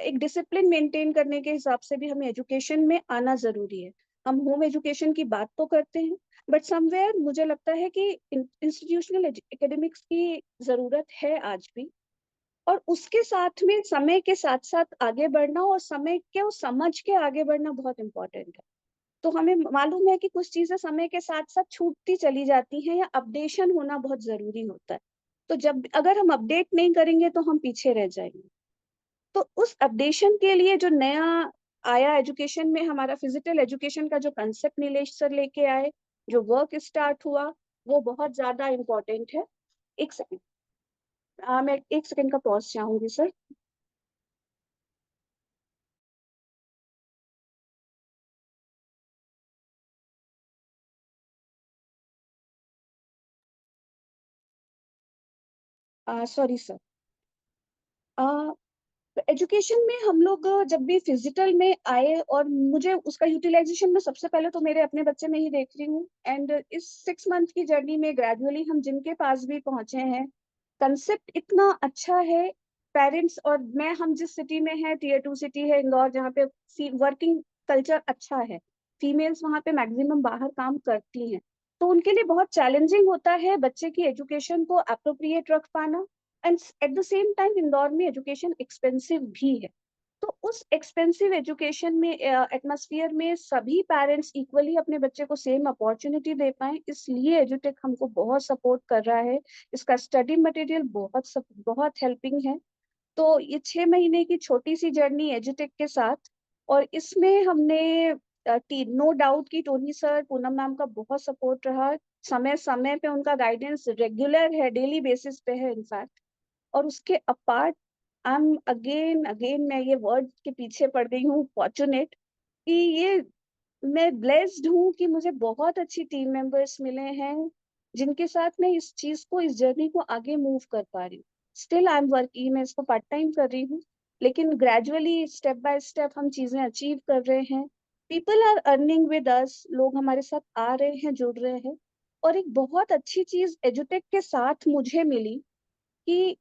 एक डिसिप्लिन मेंटेन करने के हिसाब से भी हमें एजुकेशन में आना जरूरी है। हम होम एजुकेशन की बात तो करते हैं, बट समवेयर मुझे लगता है कि इंस्टीट्यूशनल एकेडमिक्स की जरूरत है आज भी। और उसके साथ में समय के साथ साथ आगे बढ़ना, और समय के समझ के आगे बढ़ना बहुत इंपॉर्टेंट है। तो हमें मालूम है कि कुछ चीजें समय के साथ साथ छूटती चली जाती हैं, या अपडेशन होना बहुत जरूरी होता है। तो जब अगर हम अपडेट नहीं करेंगे तो हम पीछे रह जाएंगे। तो उस अपडेशन के लिए जो नया आया एजुकेशन में, हमारा फिजिकल एजुकेशन का जो कंसेप्ट नीलेश सर लेके आए, जो वर्क स्टार्ट हुआ, वो बहुत ज्यादा इम्पोर्टेंट है। एक सेकंड, मैं एक सेकंड का पॉज चाहूंगी सर। Sorry sir. एजुकेशन में हम लोग जब भी फिजिकल में आए, और मुझे उसका यूटिलाइजेशन में सबसे पहले तो मेरे अपने बच्चे में ही देख रही हूँ। एंड इस 6 मंथ की जर्नी में ग्रेजुअली हम जिनके पास भी पहुंचे हैं, कंसेप्ट इतना अच्छा है। पेरेंट्स और मैं, हम जिस सिटी में है, Tier 2 सिटी है इंदौर, जहाँ पे वर्किंग कल्चर अच्छा है, फीमेल्स वहाँ पे मैक्सिमम बाहर काम करती हैं। तो उनके लिए बहुत चैलेंजिंग होता है बच्चे की एजुकेशन को अप्रोप्रिएट रख पाना। And at the same time Indore में एजुकेशन एक्सपेंसिव भी है। तो उस एक्सपेंसिव एजुकेशन में, एटमॉस्फेयर में, सभी पेरेंट्स इक्वली अपने बच्चे को सेम अपॉर्चुनिटी दे पाए, इसलिए एजुटेक हमको बहुत सपोर्ट कर रहा है। इसका स्टडी मटेरियल बहुत हेल्पिंग है। तो ये 6 महीने की छोटी सी जर्नी एजुटेक के साथ, और इसमें हमने नो डाउट कि टोनी सर, पूनम मैम का बहुत सपोर्ट रहा। समय समय पे उनका गाइडेंस रेगुलर है, डेली बेसिस पे है इनफैक्ट। और उसके apart, I am again again, मैं ये वर्ड के पीछे पड़ गई हूँ, फॉर्चुनेट, कि ये मैं ब्लेस्ड हूँ कि मुझे बहुत अच्छी टीम मेंबर्स मिले हैं, जिनके साथ मैं इस चीज को, इस जर्नी को आगे मूव कर पा रही हूँ। स्टिल आई एम वर्किंग, मैं इसको पार्ट टाइम कर रही हूँ, लेकिन ग्रेजुअली स्टेप बाय स्टेप हम चीजें अचीव कर रहे हैं। People are earning with us, लोग हमारे साथ आ रहे हैं, जुड़ रहे हैं। और एक बहुत अच्छी चीज एजुटेक के साथ मुझे मिली, कि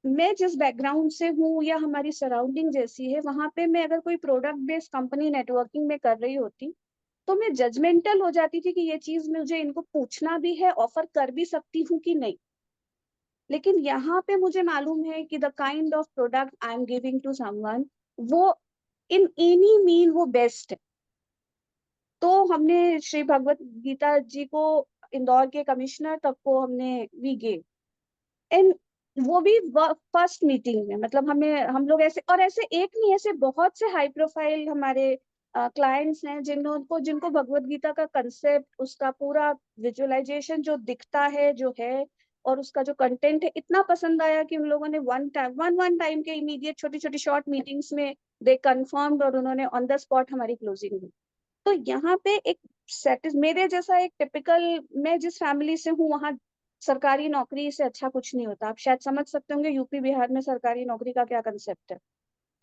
मैं जिस बैकग्राउंड से हूँ, या हमारी सराउंडिंग जैसी है, वहां पे मैं अगर कोई प्रोडक्ट बेस्ड कंपनी नेटवर्किंग में कर रही होती, तो मैं जजमेंटल हो जाती थी कि ये चीज मुझे इनको पूछना भी है, ऑफर कर भी सकती हूँ कि नहीं। लेकिन यहाँ पे मुझे मालूम है कि the kind of product I am giving to someone, वो इन एनी मीन वो बेस्ट है। तो हमने श्री भगवत गीता जी को, इंदौर के कमिश्नर तक को हमने वी गेव, एंड वो भी फर्स्ट मीटिंग में, मतलब हमें, हम लोग ऐसे, और ऐसे एक नहीं, ऐसे बहुत से हाई प्रोफाइल हमारे क्लाइंट्स हैं, जिनको भगवत गीता का कंसेप्ट, उसका पूरा विजुअलाइजेशन जो दिखता है, जो है, और उसका जो कंटेंट है, इतना पसंद आया कि उन लोगों ने वन टाइम के इमीडिएट छोटी छोटी शॉर्ट मीटिंग्स में दे कंफर्म्ड, और उन्होंने ऑन द स्पॉट हमारी क्लोजिंग हुई। तो यहाँ पे एक मेरे जैसा एक टिपिकल, मैं जिस फैमिली से हूँ, वहाँ सरकारी नौकरी से अच्छा कुछ नहीं होता। आप शायद समझ सकते होंगे यूपी बिहार में सरकारी नौकरी का क्या कंसेप्ट है।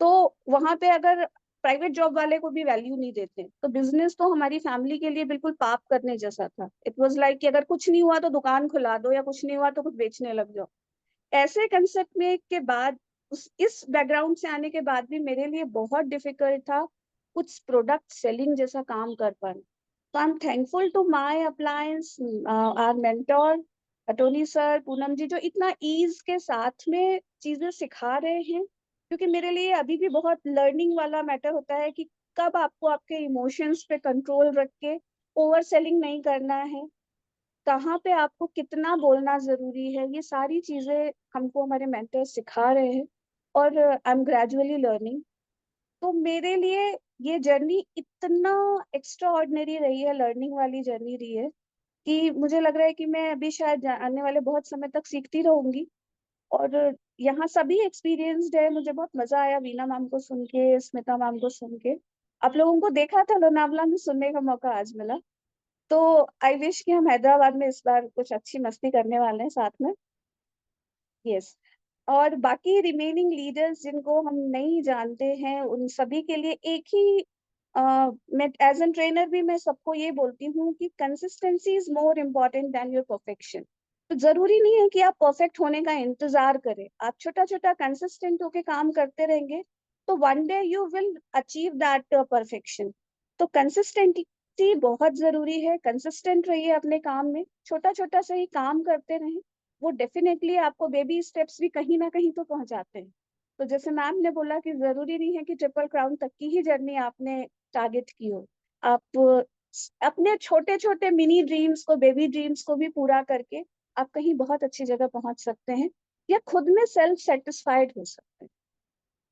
तो वहां पे अगर प्राइवेट जॉब वाले को भी वैल्यू नहीं देते, तो बिजनेस तो हमारी फैमिली के लिए बिल्कुल पाप करने जैसा था। इट वाज लाइक कि अगर कुछ नहीं हुआ तो दुकान खुला दो, या कुछ नहीं हुआ तो कुछ बेचने लग जाओ। ऐसे कंसेप्ट में के बाद, इस बैकग्राउंड से आने के बाद भी मेरे लिए बहुत डिफिकल्ट था कुछ प्रोडक्ट सेलिंग जैसा काम कर पाना। तो I am thankful to my appliance, our mentor Tony sir, Poonam ji, जो इतना ईज के साथ में चीजें सिखा रहे हैं। क्योंकि मेरे लिए अभी भी बहुत लर्निंग वाला मैटर होता है कि कब आपको आपके इमोशंस पे कंट्रोल रख के ओवर सेलिंग नहीं करना है, कहाँ पे आपको कितना बोलना जरूरी है, ये सारी चीजें हमको हमारे मेंटर सिखा रहे हैं। और आई एम ग्रेजुअली लर्निंग। तो मेरे लिए ये जर्नी इतना एक्स्ट्रा ऑर्डिनरी रही है, लर्निंग वाली जर्नी रही है, कि मुझे लग रहा है कि मैं अभी शायद आने वाले बहुत समय तक सीखती रहूंगी। और यहाँ सभी एक्सपीरियंस्ड है, मुझे बहुत मजा आया वीना मैम को सुन के, स्मिता मैम को सुन के। आप लोगों को देखा था लोनावला में, सुनने का मौका आज मिला। तो आई विश कि हम हैदराबाद में इस बार कुछ अच्छी मस्ती करने वाले हैं साथ में। यस। और बाकी रिमेनिंग लीडर्स जिनको हम नहीं जानते हैं, उन सभी के लिए एक ही, मैं एज एन ट्रेनर भी मैं सबको ये बोलती हूँ कि consistency is more important then your perfection. तो जरूरी नहीं है कि आप परफेक्ट होने का इंतजार करें, आप छोटा छोटा कंसिस्टेंट होके काम करते रहेंगे तो one day you will achieve that perfection. तो कंसिस्टेंसी बहुत जरूरी है, कंसिस्टेंट रहिए अपने काम में, छोटा छोटा सही काम करते रहें, वो डेफिनेटली आपको बेबी स्टेप्स भी कहीं ना कहीं तो पहुंचाते हैं। तो जैसे मैम ने बोला कि जरूरी नहीं है कि ट्रिपल क्राउन तक की ही जर्नी आपने टारगेट की हो, आप अपने छोटे छोटे मिनी ड्रीम्स को, बेबी ड्रीम्स को भी पूरा करके आप कहीं बहुत अच्छी जगह पहुंच सकते हैं या खुद में सेल्फ सेटिस्फाइड हो सकते हैं।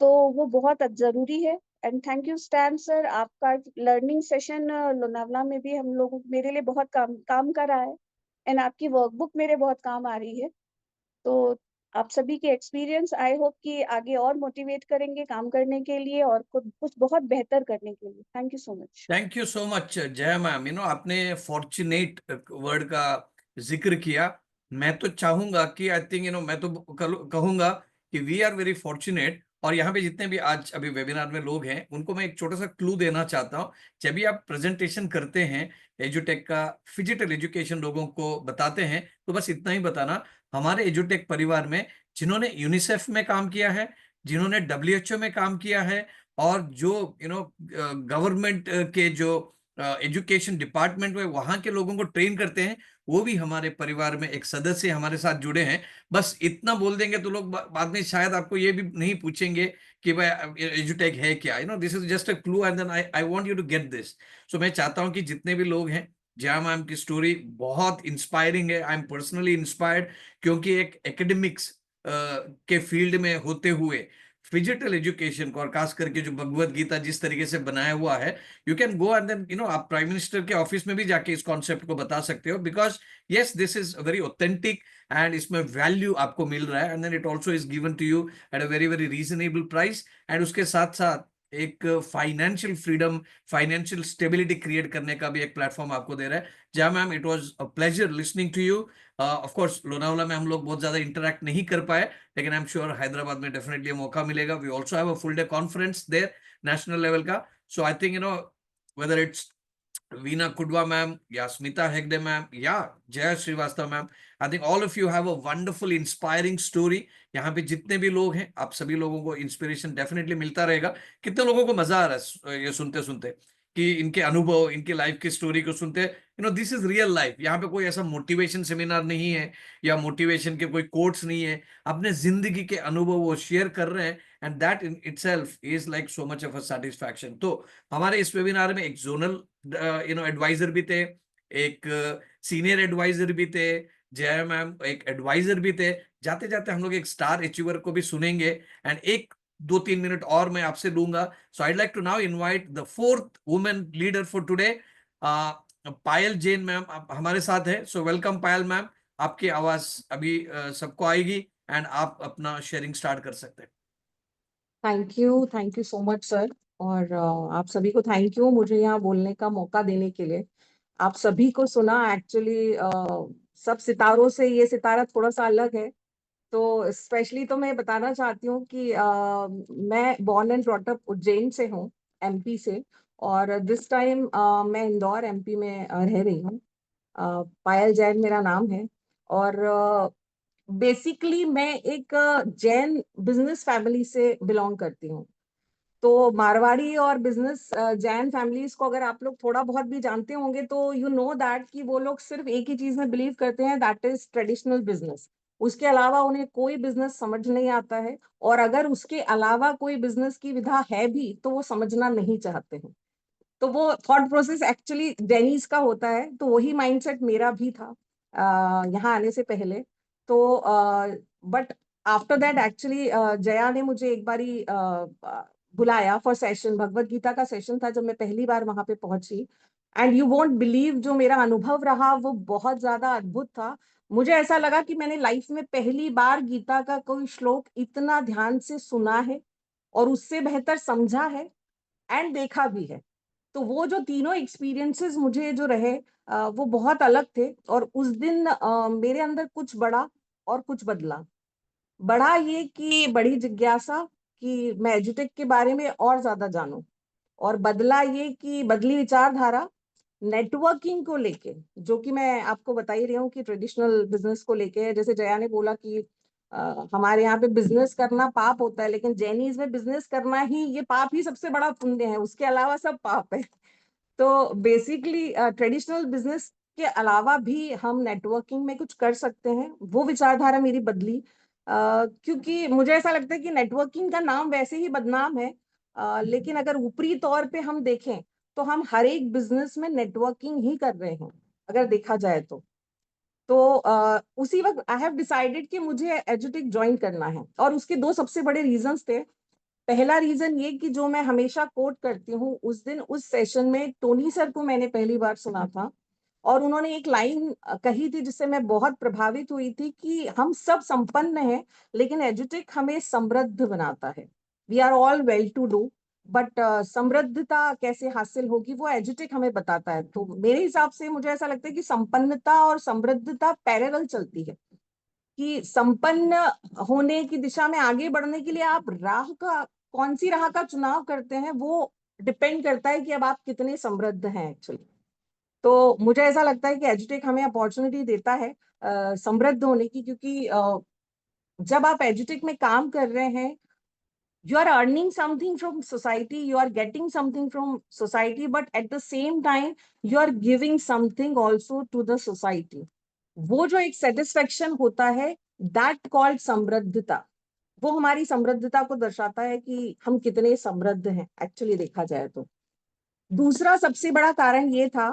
तो वो बहुत जरूरी है। And thank you stand sir, आपका लर्निंग सेशन लोनावला में भी हम लोग मेरे लिए बहुत काम का रहा है एंड आपकी वर्कबुक मेरे बहुत काम आ रही है। तो आप सभी के एक्सपीरियंस आई होप कि आगे और मोटिवेट करेंगे काम करने के लिए और खुद कुछ बहुत बेहतर करने के लिए। Thank you so much. Thank you so much जय मैम। आपने फॉर्चुनेट वर्ड का जिक्र किया। मैं तो चाहूंगा कि आई थिंक मैं तो कहूंगा कि वी आर वेरी फॉर्चुनेट। और यहाँ पे जितने भी आज अभी वेबिनार में लोग हैं उनको मैं एक छोटा सा क्लू देना चाहता हूँ। जब भी आप प्रेजेंटेशन करते हैं एजुटेक का, फिजिकल एजुकेशन लोगों को बताते हैं, तो बस इतना ही बताना, हमारे एजुटेक परिवार में जिन्होंने यूनिसेफ में काम किया है, जिन्होंने WHO में काम किया है, और जो गवर्नमेंट के जो एजुकेशन डिपार्टमेंट में वहां के लोगों को ट्रेन करते हैं, वो भी हमारे परिवार में एक सदस्य हमारे साथ जुड़े हैं। बस इतना बोल देंगे तो लोग बाद में शायद आपको ये भी नहीं पूछेंगे कि भाई एजुटेक है क्या। This is just a clue and then I want you to get this. So मैं चाहता हूं कि जितने भी लोग हैं, जया मैम की स्टोरी बहुत इंस्पायरिंग है। आई एम पर्सनली इंस्पायर्ड, क्योंकि एक एकेडमिक्स के फील्ड में होते हुए फिजिकल एजुकेशन को, और खास करके जो भगवत गीता जिस तरीके से बनाया हुआ है, you can go and then आप प्राइम मिनिस्टर के ऑफिस में भी जाके इस कॉन्सेप्ट को बता सकते हो, because yes this is very authentic and इसमें वैल्यू आपको मिल रहा है, and then it also is given to you at a very very reasonable price. एंड उसके साथ साथ एक financial freedom, financial stability create करने का भी एक प्लेटफॉर्म आपको दे रहा है। Jai ma'am, it was a pleasure listening to you. Of course Lonavala में हम लोग बहुत ज्यादा इंटरेक्ट नहीं कर पाए, लेकिन आई एम श्योर हैदराबाद में डेफिनेटली मौका मिलेगा। We also have a full day conference there, national level का। So I think whether it's Veena Kudva ma'am या स्मिता हेगडे मैम या Jay Shrivastava ma'am, I think all of you have a wonderful inspiring story. यहाँ पे जितने भी लोग हैं, आप सभी लोगों को इंस्पिरेशन डेफिनेटली मिलता रहेगा। कितने लोगों को मजा आ रहा है ये सुनते सुनते कि इनके अनुभव, इनकी लाइफ की स्टोरी को सुनते, दिस इज रियल लाइफ। यहाँ पे कोई ऐसा मोटिवेशन सेमिनार नहीं है या मोटिवेशन के कोई कोट्स नहीं है, अपने जिंदगी के अनुभव वो शेयर कर रहे हैं, and that in itself is like so much of a satisfaction. तो हमारे इस वेबिनार में एक जोनल एडवाइजर भी थे, एक सीनियर एडवाइजर भी थे, जय मैम एक एडवाइजर भी थे। जाते जाते हम लोग एक स्टार अचीवर को भी सुनेंगे, एंड एक 2-3 मिनट और मैं आपसे लूंगा। So I like to now invite the fourth women leader for today, Payal Jain ma'am हमारे साथ है। सो वेलकम पायल मैम, आपकी आवाज अभी सबको आएगी एंड आप अपना शेयरिंग स्टार्ट कर सकते हैं। Thank you so much sir. और आप सभी को थैंक यू मुझे यहाँ बोलने का मौका देने के लिए। आप सभी को सुना एक्चुअली, सब सितारों से ये सितारा थोड़ा सा अलग है। तो स्पेशली तो मैं बताना चाहती हूँ कि मैं born and brought up Ujjain से हूँ, MP से। और दिस टाइम मैं इंदौर MP में रह रही हूँ। पायल जैन मेरा नाम है। और बेसिकली मैं एक जैन बिजनेस फैमिली से बिलोंग करती हूँ। तो मारवाड़ी और बिजनेस जैन फैमिलीज को अगर आप लोग थोड़ा बहुत भी जानते होंगे तो यू नो दैट कि वो लोग सिर्फ एक ही चीज में बिलीव करते हैं, दैट इज ट्रेडिशनल बिजनेस। उसके अलावा उन्हें कोई बिजनेस समझ नहीं आता है, और अगर उसके अलावा कोई बिजनेस की विधा है भी तो वो समझना नहीं चाहते हैं। तो वो थॉट प्रोसेस एक्चुअली डेनीज का होता है। तो वही माइंडसेट मेरा भी था यहाँ आने से पहले। तो but after that actually Jaya ने मुझे एक बारी बुलाया फॉर सेशन, भगवत गीता का सेशन था जब मैं पहली बार वहां पे पहुंची। एंड यू वोंट बिलीव, जो मेरा अनुभव रहा वो बहुत ज्यादा अद्भुत था। मुझे ऐसा लगा कि मैंने लाइफ में पहली बार गीता का कोई श्लोक इतना ध्यान से सुना है और उससे बेहतर समझा है एंड देखा भी है। तो वो जो तीनों एक्सपीरियंसेस मुझे जो रहे वो बहुत अलग थे। और उस दिन मेरे अंदर कुछ बड़ा और कुछ बदला। बढ़ा ये कि बड़ी जिज्ञासा कि मैं एजुटेक के बारे में और ज्यादा जानूं, और बदला ये कि बदली विचारधारा नेटवर्किंग को लेके, जो कि मैं आपको बता ही रही हूँ कि ट्रेडिशनल बिजनेस को लेके है। जैसे जया ने बोला कि हमारे यहाँ पे बिजनेस करना पाप होता है, लेकिन जैनीज में बिजनेस करना ही ये पाप ही सबसे बड़ा पुण्य है, उसके अलावा सब पाप है। तो बेसिकली ट्रेडिशनल बिजनेस के अलावा भी हम नेटवर्किंग में कुछ कर सकते हैं, वो विचारधारा मेरी बदली। क्योंकि मुझे ऐसा लगता है कि नेटवर्किंग का नाम वैसे ही बदनाम है, लेकिन अगर ऊपरी तौर पे हम देखें तो हम हर एक बिजनेस में नेटवर्किंग ही कर रहे हैं, अगर देखा जाए तो। उसी वक्त आई हैव डिसाइडेड कि मुझे एजुटेक ज्वाइन करना है, और उसके दो सबसे बड़े रीजंस थे। पहला रीजन ये कि जो मैं हमेशा कोट करती हूँ, उस दिन उस सेशन में टोनी सर को मैंने पहली बार सुना था, और उन्होंने एक लाइन कही थी जिससे मैं बहुत प्रभावित हुई थी कि हम सब संपन्न हैं, लेकिन एजुटेक हमें समृद्ध बनाता है। We are all well to do, but समृद्धता कैसे हासिल होगी वो एजुटेक हमें बताता है। तो मेरे हिसाब से मुझे ऐसा लगता है कि संपन्नता और समृद्धता पैरेलल चलती है, कि संपन्न होने की दिशा में आगे बढ़ने के लिए आप कौन सी राह का चुनाव करते हैं, वो डिपेंड करता है कि अब आप कितने समृद्ध हैं एक्चुअली। तो मुझे ऐसा लगता है कि एजुटेक हमें अपॉर्चुनिटी देता है समृद्ध होने की, क्योंकि जब आप एजुटेक में काम कर रहे हैं, you are earning something from society, you are getting something from society, but at the same time you are giving something also to the society. वो जो एक सेटिस्फेक्शन होता है, दैट कॉल्ड समृद्धता, वो हमारी समृद्धता को दर्शाता है कि हम कितने समृद्ध हैं एक्चुअली देखा जाए तो। दूसरा सबसे बड़ा कारण ये था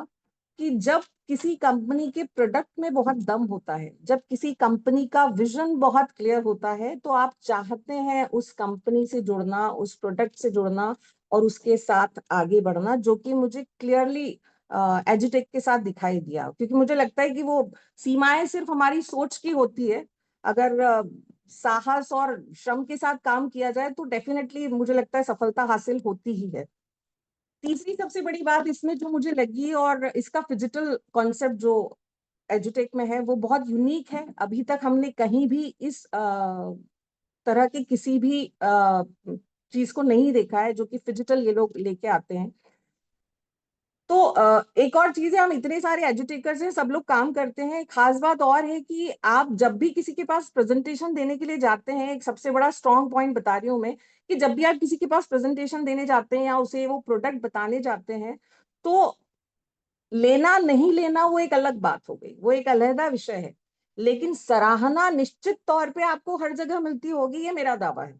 कि जब किसी कंपनी के प्रोडक्ट में बहुत दम होता है, जब किसी कंपनी का विजन बहुत क्लियर होता है, तो आप चाहते हैं उस कंपनी से जुड़ना, उस प्रोडक्ट से जुड़ना और उसके साथ आगे बढ़ना, जो कि मुझे क्लियरली एजुटेक के साथ दिखाई दिया। क्योंकि मुझे लगता है कि वो सीमाएं सिर्फ हमारी सोच की होती है, अगर साहस और श्रम के साथ काम किया जाए तो डेफिनेटली मुझे लगता है सफलता हासिल होती ही है। तीसरी सबसे बड़ी बात इसमें जो मुझे लगी, और इसका फिजिकल कॉन्सेप्ट जो एजुटेक में है वो बहुत यूनिक है। अभी तक हमने कहीं भी इस तरह के किसी भी चीज को नहीं देखा है जो कि फिजिकल ये लोग लेके आते हैं। तो एक और चीज है, हम इतने सारे एजुटेकर्स हैं, सब लोग काम करते हैं। खास बात और है कि आप जब भी किसी के पास प्रेजेंटेशन देने के लिए जाते हैं, एक सबसे बड़ा स्ट्रॉन्ग पॉइंट बता रही हूँ मैं, कि जब भी आप किसी के पास प्रेजेंटेशन देने जाते हैं या उसे वो प्रोडक्ट बताने जाते हैं, तो लेना नहीं लेना वो एक अलग बात हो गई, वो एक अलहदा विषय है, लेकिन सराहना निश्चित तौर पे आपको हर जगह मिलती होगी, ये मेरा दावा है।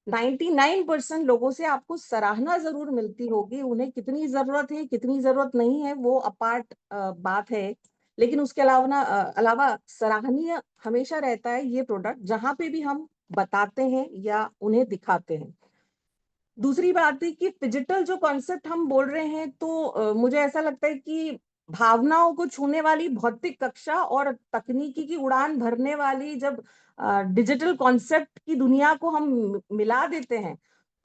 99% लोगों से आपको सराहना जरूर मिलती होगी। उन्हें कितनी जरूरत है कितनी जरूरत नहीं है वो अपार्ट बात है, लेकिन उसके अलावा सराहनीय हमेशा रहता है ये प्रोडक्ट जहां पे भी हम बताते हैं या उन्हें दिखाते हैं। दूसरी बात है कि फिजिकल जो कॉन्सेप्ट हम बोल रहे हैं, तो मुझे ऐसा लगता है कि भावनाओं को छूने वाली भौतिक कक्षा और तकनीकी की उड़ान भरने वाली जब डिजिटल कॉन्सेप्ट की दुनिया को हम मिला देते हैं,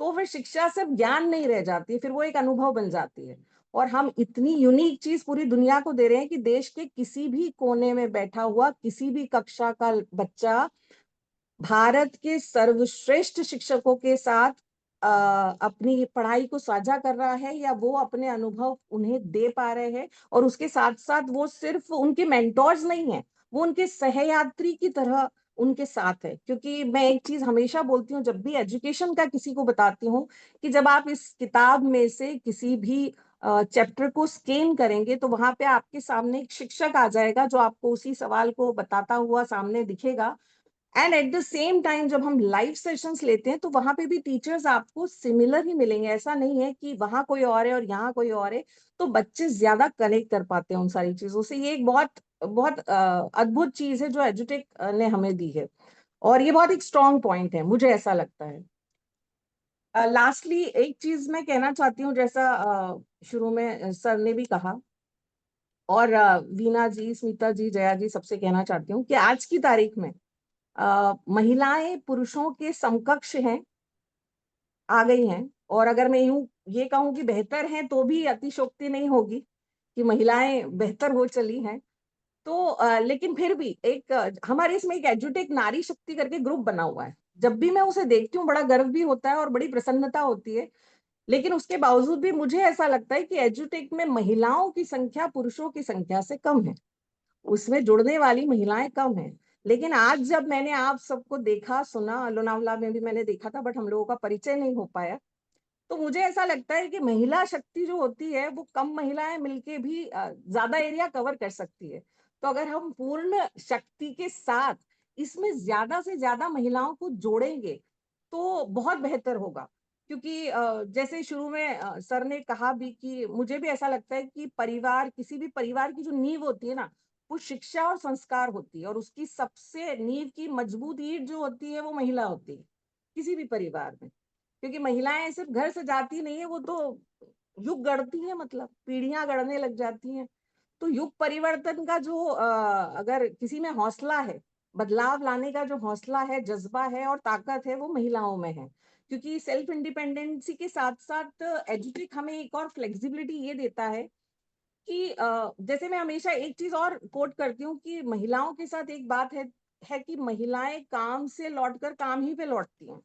तो फिर शिक्षा सिर्फ ज्ञान नहीं रह जाती, फिर वो एक अनुभव बन जाती है। और हम इतनी यूनिक चीज पूरी दुनिया को दे रहे हैं कि देश के किसी भी कोने में बैठा हुआ किसी भी कक्षा का बच्चा भारत के सर्वश्रेष्ठ शिक्षकों के साथ अपनी पढ़ाई को साझा कर रहा है, या वो अपने अनुभव उन्हें दे पा रहे हैं। और उसके साथ साथ वो सिर्फ उनके मेंटोर्स नहीं है, वो उनके सहयात्री की तरह उनके साथ है। क्योंकि मैं एक चीज हमेशा बोलती हूँ जब भी एजुकेशन का किसी को बताती हूँ, कि जब आप इस किताब में से किसी भी चैप्टर को स्कैन करेंगे तो वहां पे आपके सामने एक शिक्षक आ जाएगा जो आपको उसी सवाल को बताता हुआ सामने दिखेगा। And at the same time जब हम लाइव सेशंस लेते हैं तो वहां पे भी टीचर्स आपको सिमिलर ही मिलेंगे। ऐसा नहीं है कि वहां कोई और है और यहाँ कोई और है, तो बच्चे ज्यादा कनेक्ट कर पाते हैं उन सारी चीजों से। ये एक बहुत बहुत अद्भुत चीज है जो एजुटेक ने हमें दी है, और ये बहुत एक स्ट्रॉन्ग पॉइंट है, मुझे ऐसा लगता है। लास्टली एक चीज मैं कहना चाहती हूँ, जैसा शुरू में सर ने भी कहा, और वीना जी, स्मिता जी, जया जी, सबसे कहना चाहती हूँ कि आज की तारीख में महिलाएं पुरुषों के समकक्ष हैं, आ गई हैं। और अगर मैं यूं ये कहूं कि बेहतर हैं तो भी अतिशोक्ति नहीं होगी कि महिलाएं बेहतर हो चली हैं। तो लेकिन फिर भी एक हमारे इसमें एक एजुटेक नारी शक्ति करके ग्रुप बना हुआ है। जब भी मैं उसे देखती हूँ बड़ा गर्व भी होता है और बड़ी प्रसन्नता होती है लेकिन उसके बावजूद भी मुझे ऐसा लगता है कि एजुटेक में महिलाओं की संख्या पुरुषों की संख्या से कम है, उसमें जुड़ने वाली महिलाएं कम हैं। लेकिन आज जब मैंने आप सबको देखा सुना, लोनावला में भी मैंने देखा था बट हम लोगों का परिचय नहीं हो पाया, तो मुझे ऐसा लगता है कि महिला शक्ति जो होती है वो कम महिलाएं मिलके भी ज्यादा एरिया कवर कर सकती है। तो अगर हम पूर्ण शक्ति के साथ इसमें ज्यादा से ज्यादा महिलाओं को जोड़ेंगे तो बहुत बेहतर होगा। क्योंकि जैसे शुरू में सर ने कहा भी कि मुझे भी ऐसा लगता है कि परिवार, किसी भी परिवार की जो नींव होती है ना, वो शिक्षा और संस्कार होती है, और उसकी सबसे नींव की मजबूत ईंट जो होती है वो महिला होती है किसी भी परिवार में। क्योंकि महिलाएं सिर्फ घर से जाती नहीं है, वो तो युग गढ़ती है, मतलब पीढ़ियां गढ़ने लग जाती हैं। तो युग परिवर्तन का जो अगर किसी में हौसला है, बदलाव लाने का जो हौसला है, जज्बा है और ताकत है, वो महिलाओं में है। क्योंकि सेल्फ इंडिपेंडेंसी के साथ साथ एजुटेक हमें एक और फ्लेक्सिबिलिटी ये देता है कि जैसे मैं हमेशा एक चीज और कोट करती हूँ कि महिलाओं के साथ एक बात है कि महिलाएं काम से लौटकर काम ही पे लौटती हैं।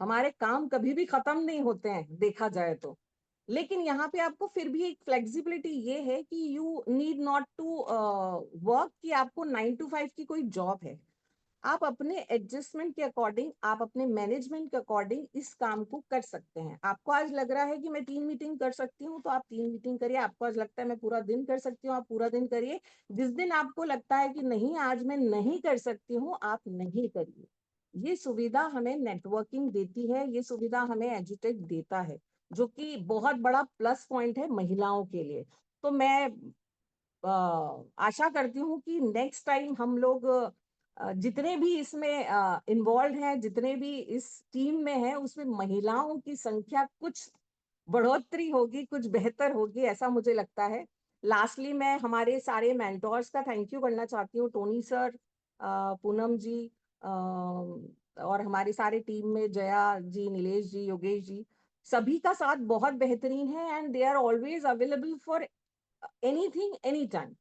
हमारे काम कभी भी खत्म नहीं होते हैं देखा जाए तो। लेकिन यहाँ पे आपको फिर भी एक फ्लेक्सिबिलिटी ये है कि you need not to work, कि आपको 9 to 5 की कोई जॉब है। आप अपने एडजस्टमेंट के अकॉर्डिंग, आप अपने मैनेजमेंट के अकॉर्डिंग इस काम को कर सकते हैं। आपको आज लग रहा है कि मैं 3 मीटिंग कर सकती हूँ तो आप 3 मीटिंग करिए। आपको आज लगता है मैं पूरा दिन कर सकती हूँ, आप पूरा दिन करिए। जिस दिन आपको लगता है कि नहीं आज मैं नहीं कर सकती हूँ, आप नहीं करिए। ये सुविधा हमें नेटवर्किंग देती है, ये सुविधा हमें एजुटेक देता है, जो कि बहुत बड़ा प्लस पॉइंट है महिलाओं के लिए। तो मैं आशा करती हूँ कि नेक्स्ट टाइम हम लोग जितने भी इसमें इन्वॉल्व हैं, जितने भी इस टीम में हैं, उसमें महिलाओं की संख्या कुछ बढ़ोतरी होगी, कुछ बेहतर होगी, ऐसा मुझे लगता है। लास्टली मैं हमारे सारे मेंटोर्स का थैंक यू करना चाहती हूँ, टोनी सर, पूनम जी, और हमारी सारी टीम में जया जी, नीलेश जी, योगेश जी, सभी का साथ बहुत बेहतरीन है and they are always available for anything any time.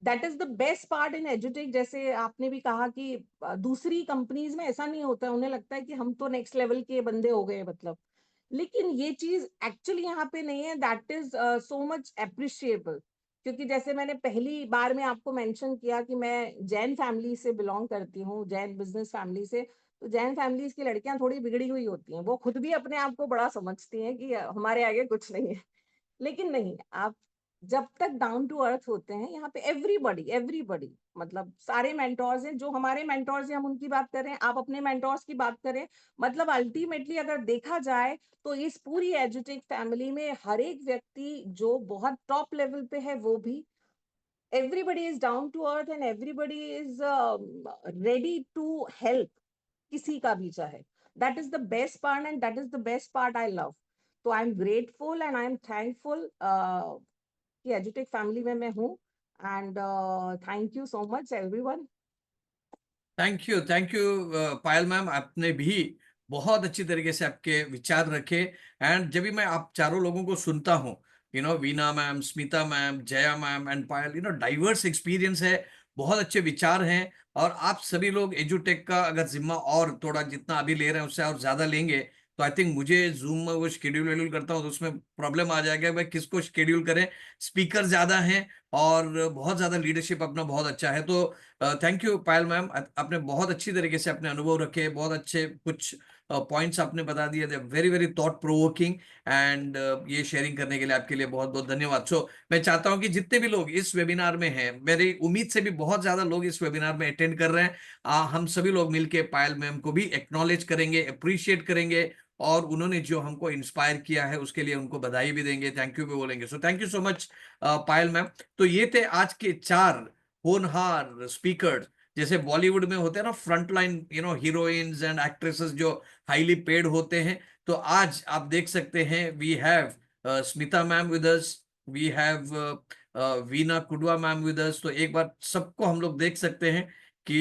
That is the best part in एजुटेक। जैसे आपने भी कहा कि दूसरी कंपनीज में ऐसा नहीं होता है, उन्हें लगता है कि हम तो नेक्स्ट लेवल के बंदे हो गए मतलब, लेकिन ये चीज एक्चुअली यहाँ पे नहीं है। That is so much appreciable. क्योंकि जैसे मैंने पहली बार में आपको मेंशन किया कि मैं जैन फैमिली से बिलोंग करती हूँ, जैन बिजनेस फैमिली से। तो जैन फैमिलीज की लड़कियां थोड़ी बिगड़ी हुई होती हैं, वो खुद भी अपने आप को बड़ा समझती हैं कि हमारे आगे कुछ नहीं है। लेकिन नहीं, आप जब तक डाउन टू अर्थ होते हैं, यहाँ पे एवरीबॉडी एवरीबॉडी, मतलब सारे मेंटोर्स हैं, जो हमारे मेंटोर्स हैं हम उनकी बात करें, आप अपने मेंटोर्स की बात करें, मतलब अल्टीमेटली अगर देखा जाए तो इस पूरी एजुटेक फैमिली में हर एक व्यक्ति जो बहुत टॉप लेवल पे है, वो भी everybody is down to earth and everybody is ready to help, किसी का भी चाहे। That is the best part and that is the best part I love. तो I am grateful and I am thankful कि एजुटेक family में मैं हूँ। And thank you so much everyone. Thank you Payal ma'am, आपने भी बहुत अच्छी तरीके से आपके विचार रखे। एंड जब भी मैं आप चारों लोगों को सुनता हूँ, Veena ma'am, Smita ma'am, Jaya ma'am and Payal, diverse experience है, बहुत अच्छे विचार हैं। और आप सभी लोग एजुटेक का अगर जिम्मा और थोड़ा जितना अभी ले रहे हैं उससे और ज्यादा लेंगे, तो आई थिंक मुझे जूम में वो शेड्यूल वेड्यूल करता हूँ तो उसमें प्रॉब्लम आ जाएगा भाई किसको शेड्यूल करें। स्पीकर ज्यादा हैं और बहुत ज्यादा लीडरशिप अपना बहुत अच्छा है। तो थैंक यू पायल मैम, आपने बहुत अच्छी तरीके से अपने अनुभव रखे, बहुत अच्छे कुछ पॉइंट्स आपने बता दिए, थे very very thought provoking. And ये शेयरिंग करने के लिए आपके लिए बहुत बहुत धन्यवाद। सो मैं चाहता हूं कि जितने भी लोग इस वेबिनार में हैं, मेरी उम्मीद से भी बहुत ज्यादा लोग इस वेबिनार में अटेंड कर रहे हैं, हम सभी लोग मिलके पायल मैम को भी एक्नॉलेज करेंगे, अप्रिशिएट करेंगे, और उन्होंने जो हमको इंस्पायर किया है उसके लिए उनको बधाई भी देंगे, थैंक यू भी बोलेंगे। सो thank you so much Payal ma'am. तो ये थे आज के 4 होनहार स्पीकर्स। जैसे बॉलीवुड में होते हैं ना फ्रंटलाइन हीरोइंस एंड एक्ट्रेसेस जो हाईली पेड होते हैं, तो आज आप देख सकते हैं we have Smita ma'am with us, we have Veena Kudva ma'am with us. तो एक बार सबको हम लोग देख सकते हैं कि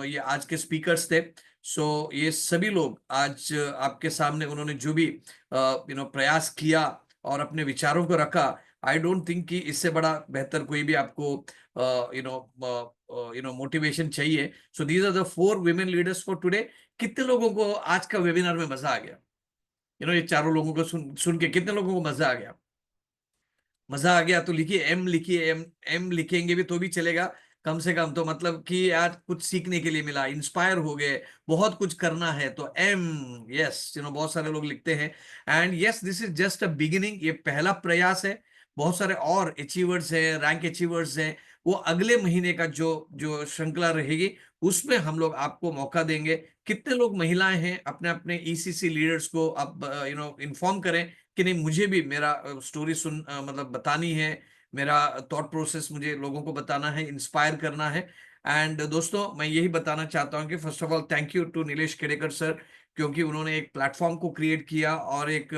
ये आज के स्पीकर्स थे। सो ये सभी लोग आज आपके सामने उन्होंने जो भी प्रयास किया और अपने विचारों को रखा, आई डोंट थिंक कि इससे बड़ा बेहतर कोई भी आपको मोटिवेशन चाहिए। So these are the 4 women leaders for today. कितने लोगों को आज का वेबिनार में मजा आ गया? ये चारों लोगों को सुन के कितने लोगों को मजा आ गया? मजा आ गया तो लिखिए, लिखिए, एम लिखेंगे भी तो भी चलेगा कम से कम। तो मतलब कि यार कुछ सीखने के लिए मिला, इंस्पायर हो गए, बहुत कुछ करना है तो एम। यस, बहुत सारे लोग लिखते हैं। And yes, this is just a beginning, ये पहला प्रयास है। बहुत सारे और अचीवर्स हैं, रैंक अचीवर्स हैं, वो अगले महीने का जो जो श्रृंखला रहेगी उसमें हम लोग आपको मौका देंगे। कितने लोग महिलाएं हैं, अपने अपने ईसीसी लीडर्स को आप इन्फॉर्म करें कि नहीं, मुझे भी मेरा स्टोरी मतलब बतानी है, मेरा थॉट प्रोसेस मुझे लोगों को बताना है, इंस्पायर करना है। एंड दोस्तों, मैं यही बताना चाहता हूं कि first of all thank you to Nilesh Khedekar sir, क्योंकि उन्होंने एक प्लेटफॉर्म को क्रिएट किया और एक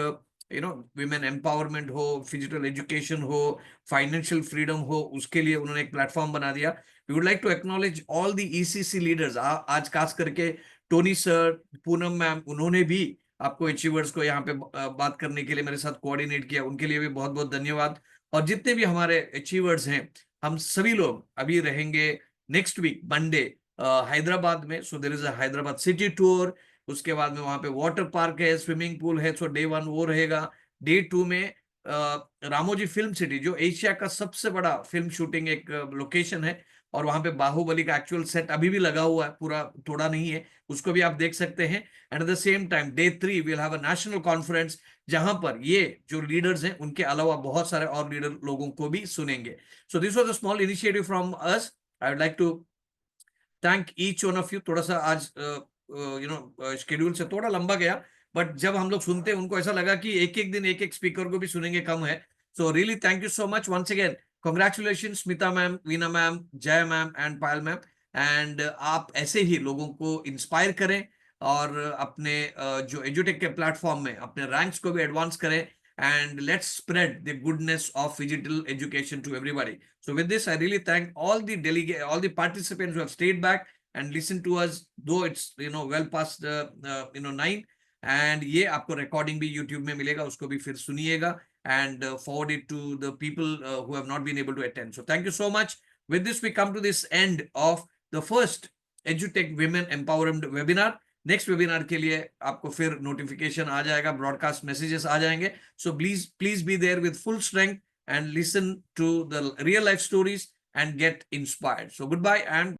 विमेन एम्पावरमेंट हो, फिजिकल एजुकेशन हो, फाइनेंशियल फ्रीडम हो, उसके लिए उन्होंने एक प्लेटफॉर्म बना दिया। We would like to acknowledge all the ECC leaders. आज खास करके टोनी सर, पूनम मैम, उन्होंने भी आपको अचीवर्स को यहाँ पे बात करने के लिए मेरे साथ कोऑर्डिनेट किया, उनके लिए भी बहुत बहुत धन्यवाद। और जितने भी हमारे अचीवर्स हैं, हम सभी लोग अभी रहेंगे नेक्स्ट वीक मंडे हैदराबाद में। So there is a Hyderabad city tour. उसके बाद में वहां पे वाटर पार्क है, स्विमिंग पूल है। सो डे 1 वो रहेगा। डे 2 में रामोजी फिल्म सिटी, जो एशिया का सबसे बड़ा फिल्म शूटिंग एक लोकेशन है, और वहां पे बाहुबली का एक्चुअल सेट अभी भी लगा हुआ है, पूरा तोड़ा नहीं है, उसको भी आप देख सकते हैं। And at the same time day 3 will have a national conference, जहां पर ये जो लीडर्स हैं उनके अलावा बहुत सारे और लीडर लोगों को भी सुनेंगे। So this was a small initiative from us. I would like to thank each one of you. थोड़ा सा आज शेड्यूल से थोड़ा लंबा गया, बट जब हम लोग सुनते हैं उनको ऐसा लगा कि एक एक दिन एक एक स्पीकर को भी सुनेंगे कम है। So really thank you so much once again. Congratulation Smita ma'am, Veena ma'am, Jay ma'am and Payal ma'am. एंड आप ऐसे ही लोगों को इंस्पायर करें और अपने जो एजुटेक के प्लेटफॉर्म में अपने रैंक्स को भी एडवांस करें। And let's spread the goodness of digital education to everybody. So with this, I really thank all the participants who have stayed back and listened to us, though it's well past 9. And ये आपको recording भी YouTube में मिलेगा, उसको भी फिर सुनिएगा and forward it to the people who have not been able to attend. So thank you so much. With this, we come to this end of the first EduTech Women Empowerment webinar. Next webinar के लिए आपको फिर notification आ जाएगा, broadcast messages आ जाएंगे। So please be there with full strength and listen to the real life stories and get inspired. So goodbye and